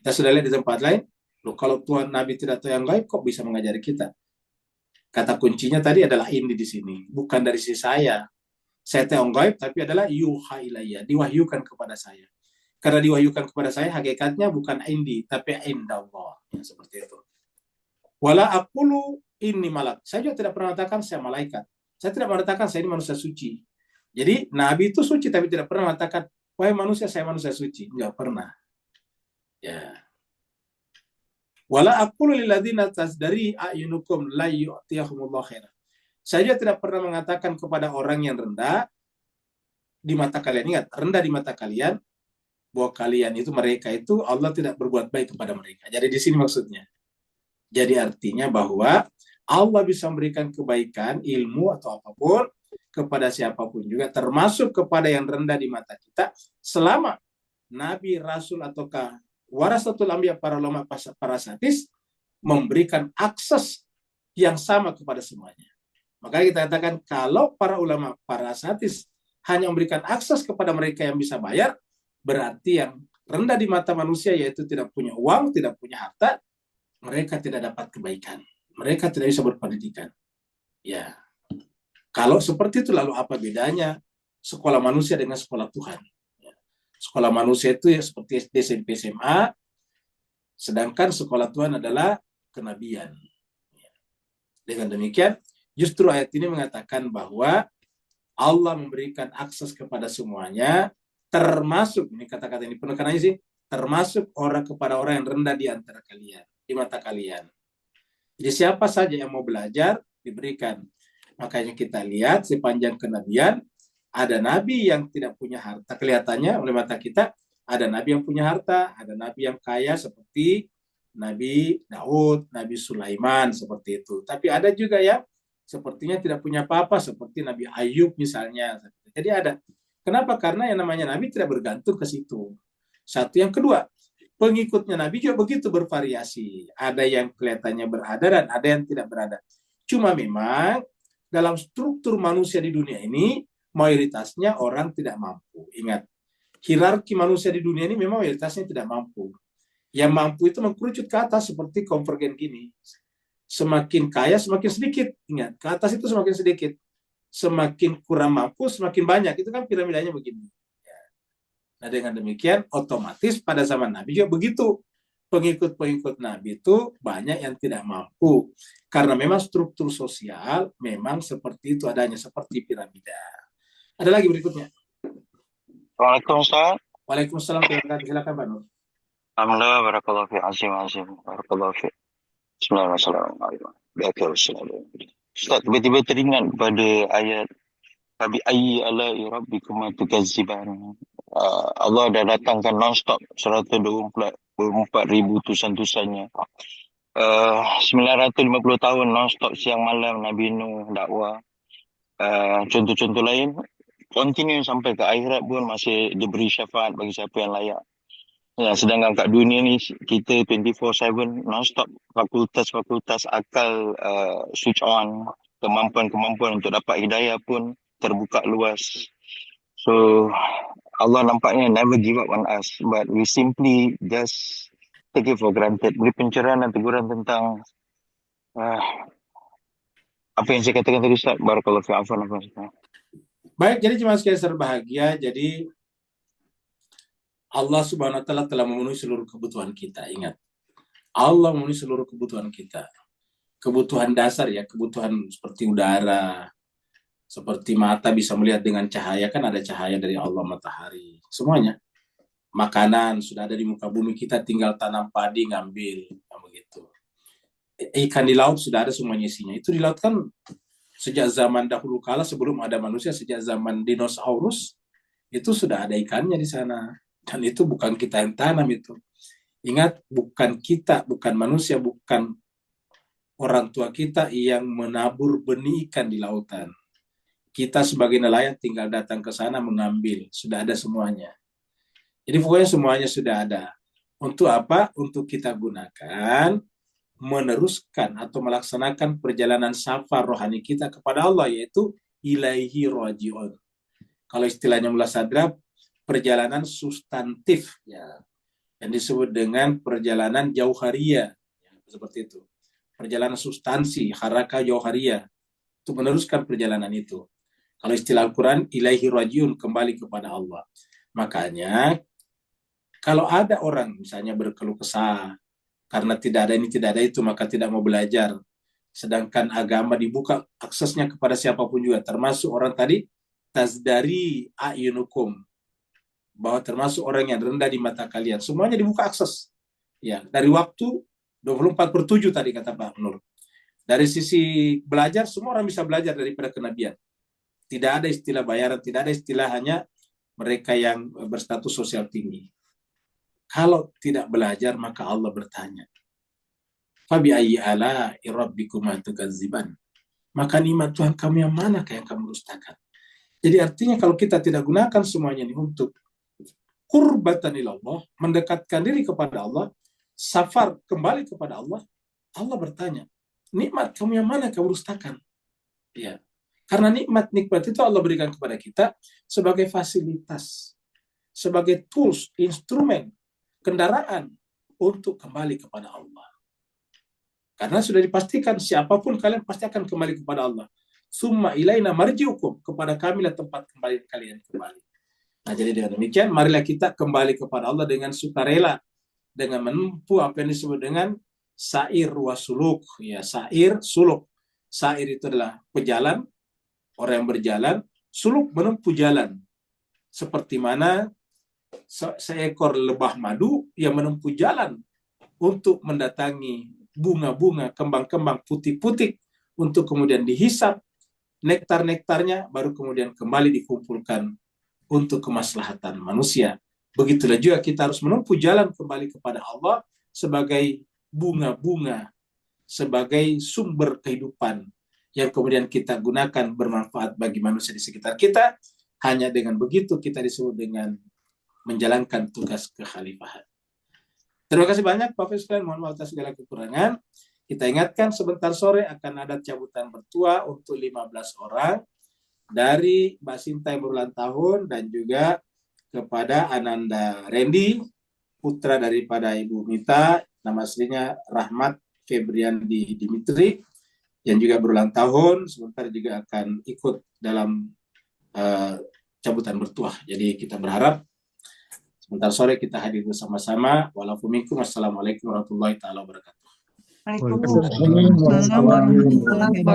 Kita sudah lihat di tempat lain. Loh, kalau Tuhan Nabi tidak tahu yang ghaib, kok bisa mengajari kita? Kata kuncinya tadi adalah ini di sini. Bukan dari sisi saya. Saya tahu yang ghaib, tapi adalah yuha ilayya. Diwahyukan kepada saya. Karena diwahyukan kepada saya, hakikatnya bukan indi, tapi indallah. Ya, seperti itu. Wala aqulu inni malak. Saya juga tidak pernah mengatakan saya malaikat. Saya tidak mengatakan saya ini manusia suci. Jadi Nabi itu suci tapi tidak pernah mengatakan, wahai manusia saya manusia suci. Enggak pernah. Ya. Wala aqulu lil ladzina tazdari a'yunukum la yu'tiyahumullahu khairan. Saya juga tidak pernah mengatakan kepada orang yang rendah di mata kalian, ingat, rendah di mata kalian, bahwa kalian itu, mereka itu Allah tidak berbuat baik kepada mereka. Jadi di sini maksudnya. Jadi artinya bahwa Allah bisa memberikan kebaikan, ilmu atau apapun kepada siapapun juga, termasuk kepada yang rendah di mata kita, selama Nabi, Rasul ataukah warasatul anbiya, para ulama, para satis memberikan akses yang sama kepada semuanya. Makanya kita katakan kalau para ulama, para asatidz hanya memberikan akses kepada mereka yang bisa bayar, berarti yang rendah di mata manusia, yaitu tidak punya uang, tidak punya harta, mereka tidak dapat kebaikan. Mereka tidak bisa berpendidikan. Ya, kalau seperti itu, lalu apa bedanya sekolah manusia dengan sekolah Tuhan? Ya. Sekolah manusia itu ya seperti SD, SMP, SMA, sedangkan sekolah Tuhan adalah kenabian. Ya. Dengan demikian, justru ayat ini mengatakan bahwa Allah memberikan akses kepada semuanya, termasuk, ini kata-kata ini penekanannya sih, termasuk kepada orang yang rendah di antara kalian, di mata kalian. Jadi siapa saja yang mau belajar, diberikan. Makanya kita lihat sepanjang kenabian, ada nabi yang tidak punya harta. Kelihatannya oleh mata kita, ada nabi yang punya harta, ada nabi yang kaya seperti Nabi Daud, Nabi Sulaiman, seperti itu. Tapi ada juga yang sepertinya tidak punya apa-apa, seperti Nabi Ayub misalnya. Jadi ada. Kenapa? Karena yang namanya nabi tidak bergantung ke situ. Satu. Yang kedua, pengikutnya nabi juga begitu bervariasi. Ada yang kelihatannya berada dan ada yang tidak berada. Cuma memang dalam struktur manusia di dunia ini, mayoritasnya orang tidak mampu. Ingat, hierarki manusia di dunia ini memang mayoritasnya tidak mampu. Yang mampu itu mengkerucut ke atas seperti konvergen gini. Semakin kaya, semakin sedikit. Ingat, ke atas itu semakin sedikit. Semakin kurang mampu, semakin banyak. Itu kan piramidanya begini. Nah, dengan demikian, otomatis pada zaman Nabi juga begitu. Pengikut-pengikut Nabi itu banyak yang tidak mampu. Karena memang struktur sosial memang seperti itu adanya, seperti piramida. Ada lagi berikutnya. Assalamualaikum Ustaz. Waalaikumsalam. Silakan Pak Nur. Alhamdulillah, barakallahu fi azim. Barakallahu fi. Bismillahirrahmanirrahim. Ustaz, tiba-tiba teringat pada ayat Fabi ayyi ala'i rabbikuma tukazziban. Allah dah datangkan non-stop 124,000 tusan-tusannya. 950 tahun non-stop siang malam Nabi Nuh dakwah. Contoh-contoh lain continue sampai ke akhirat pun masih diberi syafaat bagi siapa yang layak. Ya, sedangkan kat dunia ni kita 24/7 non-stop fakultas-fakultas akal switch on, kemampuan-kemampuan untuk dapat hidayah pun terbuka luas. So Allah nampaknya never give up on us, but we simply just take it for granted. Beri pencerahan dan teguran tentang apa yang saya katakan tadi Ustaz. Barakallahu fi afwan. Baik, jadi jemaah sekalian berbahagia, jadi Allah Subhanahu wa taala telah memenuhi seluruh kebutuhan kita. Ingat, Allah memenuhi seluruh kebutuhan kita. Kebutuhan dasar ya, kebutuhan seperti udara, seperti mata bisa melihat dengan cahaya, kan ada cahaya dari Allah, matahari, semuanya. Makanan sudah ada di muka bumi, kita tinggal tanam padi, ngambil, begitu. Ikan di laut sudah ada semuanya isinya. Itu di laut kan sejak zaman dahulu kala, sebelum ada manusia, sejak zaman dinosaurus, itu sudah ada ikannya di sana. Dan itu bukan kita yang tanam itu. Ingat, bukan kita, bukan manusia, bukan orang tua kita yang menabur benih ikan di lautan. Kita sebagai nelayan tinggal datang ke sana mengambil. Sudah ada semuanya. Jadi pokoknya semuanya sudah ada. Untuk apa? Untuk kita gunakan meneruskan atau melaksanakan perjalanan safar rohani kita kepada Allah, yaitu ilaihi raji'un. Kalau istilahnya Mullah Sadra, perjalanan substantif ya, yang disebut dengan perjalanan jauhariyah ya, seperti itu. Perjalanan substansi, haraka jauhariyah, untuk meneruskan perjalanan itu. Kalau istilah Al-Quran, ilaihi rajiun, kembali kepada Allah. Makanya kalau ada orang misalnya berkeluh kesah karena tidak ada ini, tidak ada itu, maka tidak mau belajar. Sedangkan agama dibuka aksesnya kepada siapapun juga, termasuk orang tadi tazdari a'yunukum, bahwa termasuk orang yang rendah di mata kalian. Semuanya dibuka akses. Ya, dari waktu 24/7 tadi kata Pak Nur. Dari sisi belajar, semua orang bisa belajar daripada kenabian. Tidak ada istilah bayaran, tidak ada istilah hanya mereka yang berstatus sosial tinggi. Kalau tidak belajar, maka Allah bertanya, Fabi ayyi ala'i rabbikuma tukazziban. Maka nikmat Tuhan kamu yang manakah yang kamu dustakan? Jadi artinya kalau kita tidak gunakan semuanya ini untuk qurbatan ilallah, mendekatkan diri kepada Allah, safar kembali kepada Allah, Allah bertanya, nikmat kamu yang mana kamu dustakan? Ya, karena nikmat itu Allah berikan kepada kita sebagai fasilitas, sebagai tools, instrumen, kendaraan untuk kembali kepada Allah. Karena sudah dipastikan siapapun kalian pasti akan kembali kepada Allah. Summa ilaina marji'ukum, kepada kamilah tempat kembali kalian kembali. Nah, jadi dengan demikian marilah kita kembali kepada Allah dengan sukarela, dengan menempuh apa yang disebut dengan sair wasuluk, ya, sair suluk. Sair itu adalah pejalan, orang yang berjalan, suluk menempuh jalan. Seperti mana seekor lebah madu yang menempuh jalan untuk mendatangi bunga-bunga, kembang-kembang putih-putih untuk kemudian dihisap nektar-nektarnya, baru kemudian kembali dikumpulkan untuk kemaslahatan manusia. Begitulah juga kita harus menempuh jalan kembali kepada Allah sebagai bunga-bunga, sebagai sumber kehidupan yang kemudian kita gunakan bermanfaat bagi manusia di sekitar kita. Hanya dengan begitu kita disebut dengan menjalankan tugas kekhalifahan. Terima kasih banyak Bapak Ibu sekalian, mohon maaf atas segala kekurangan. Kita ingatkan sebentar sore akan ada cabutan bertua untuk 15 orang dari Mbak Sinta yang berulang tahun dan juga kepada Ananda Randy, putra daripada Ibu Mita, nama aslinya Rahmat Febriandi Dimitri, yang juga berulang tahun, sebentar juga akan ikut dalam cabutan bertuah. Jadi kita berharap sebentar sore kita hadir bersama-sama. Wassalamualaikum warahmatullahi wabarakatuh. Waalaikumsalam warahmatullahi wabarakatuh.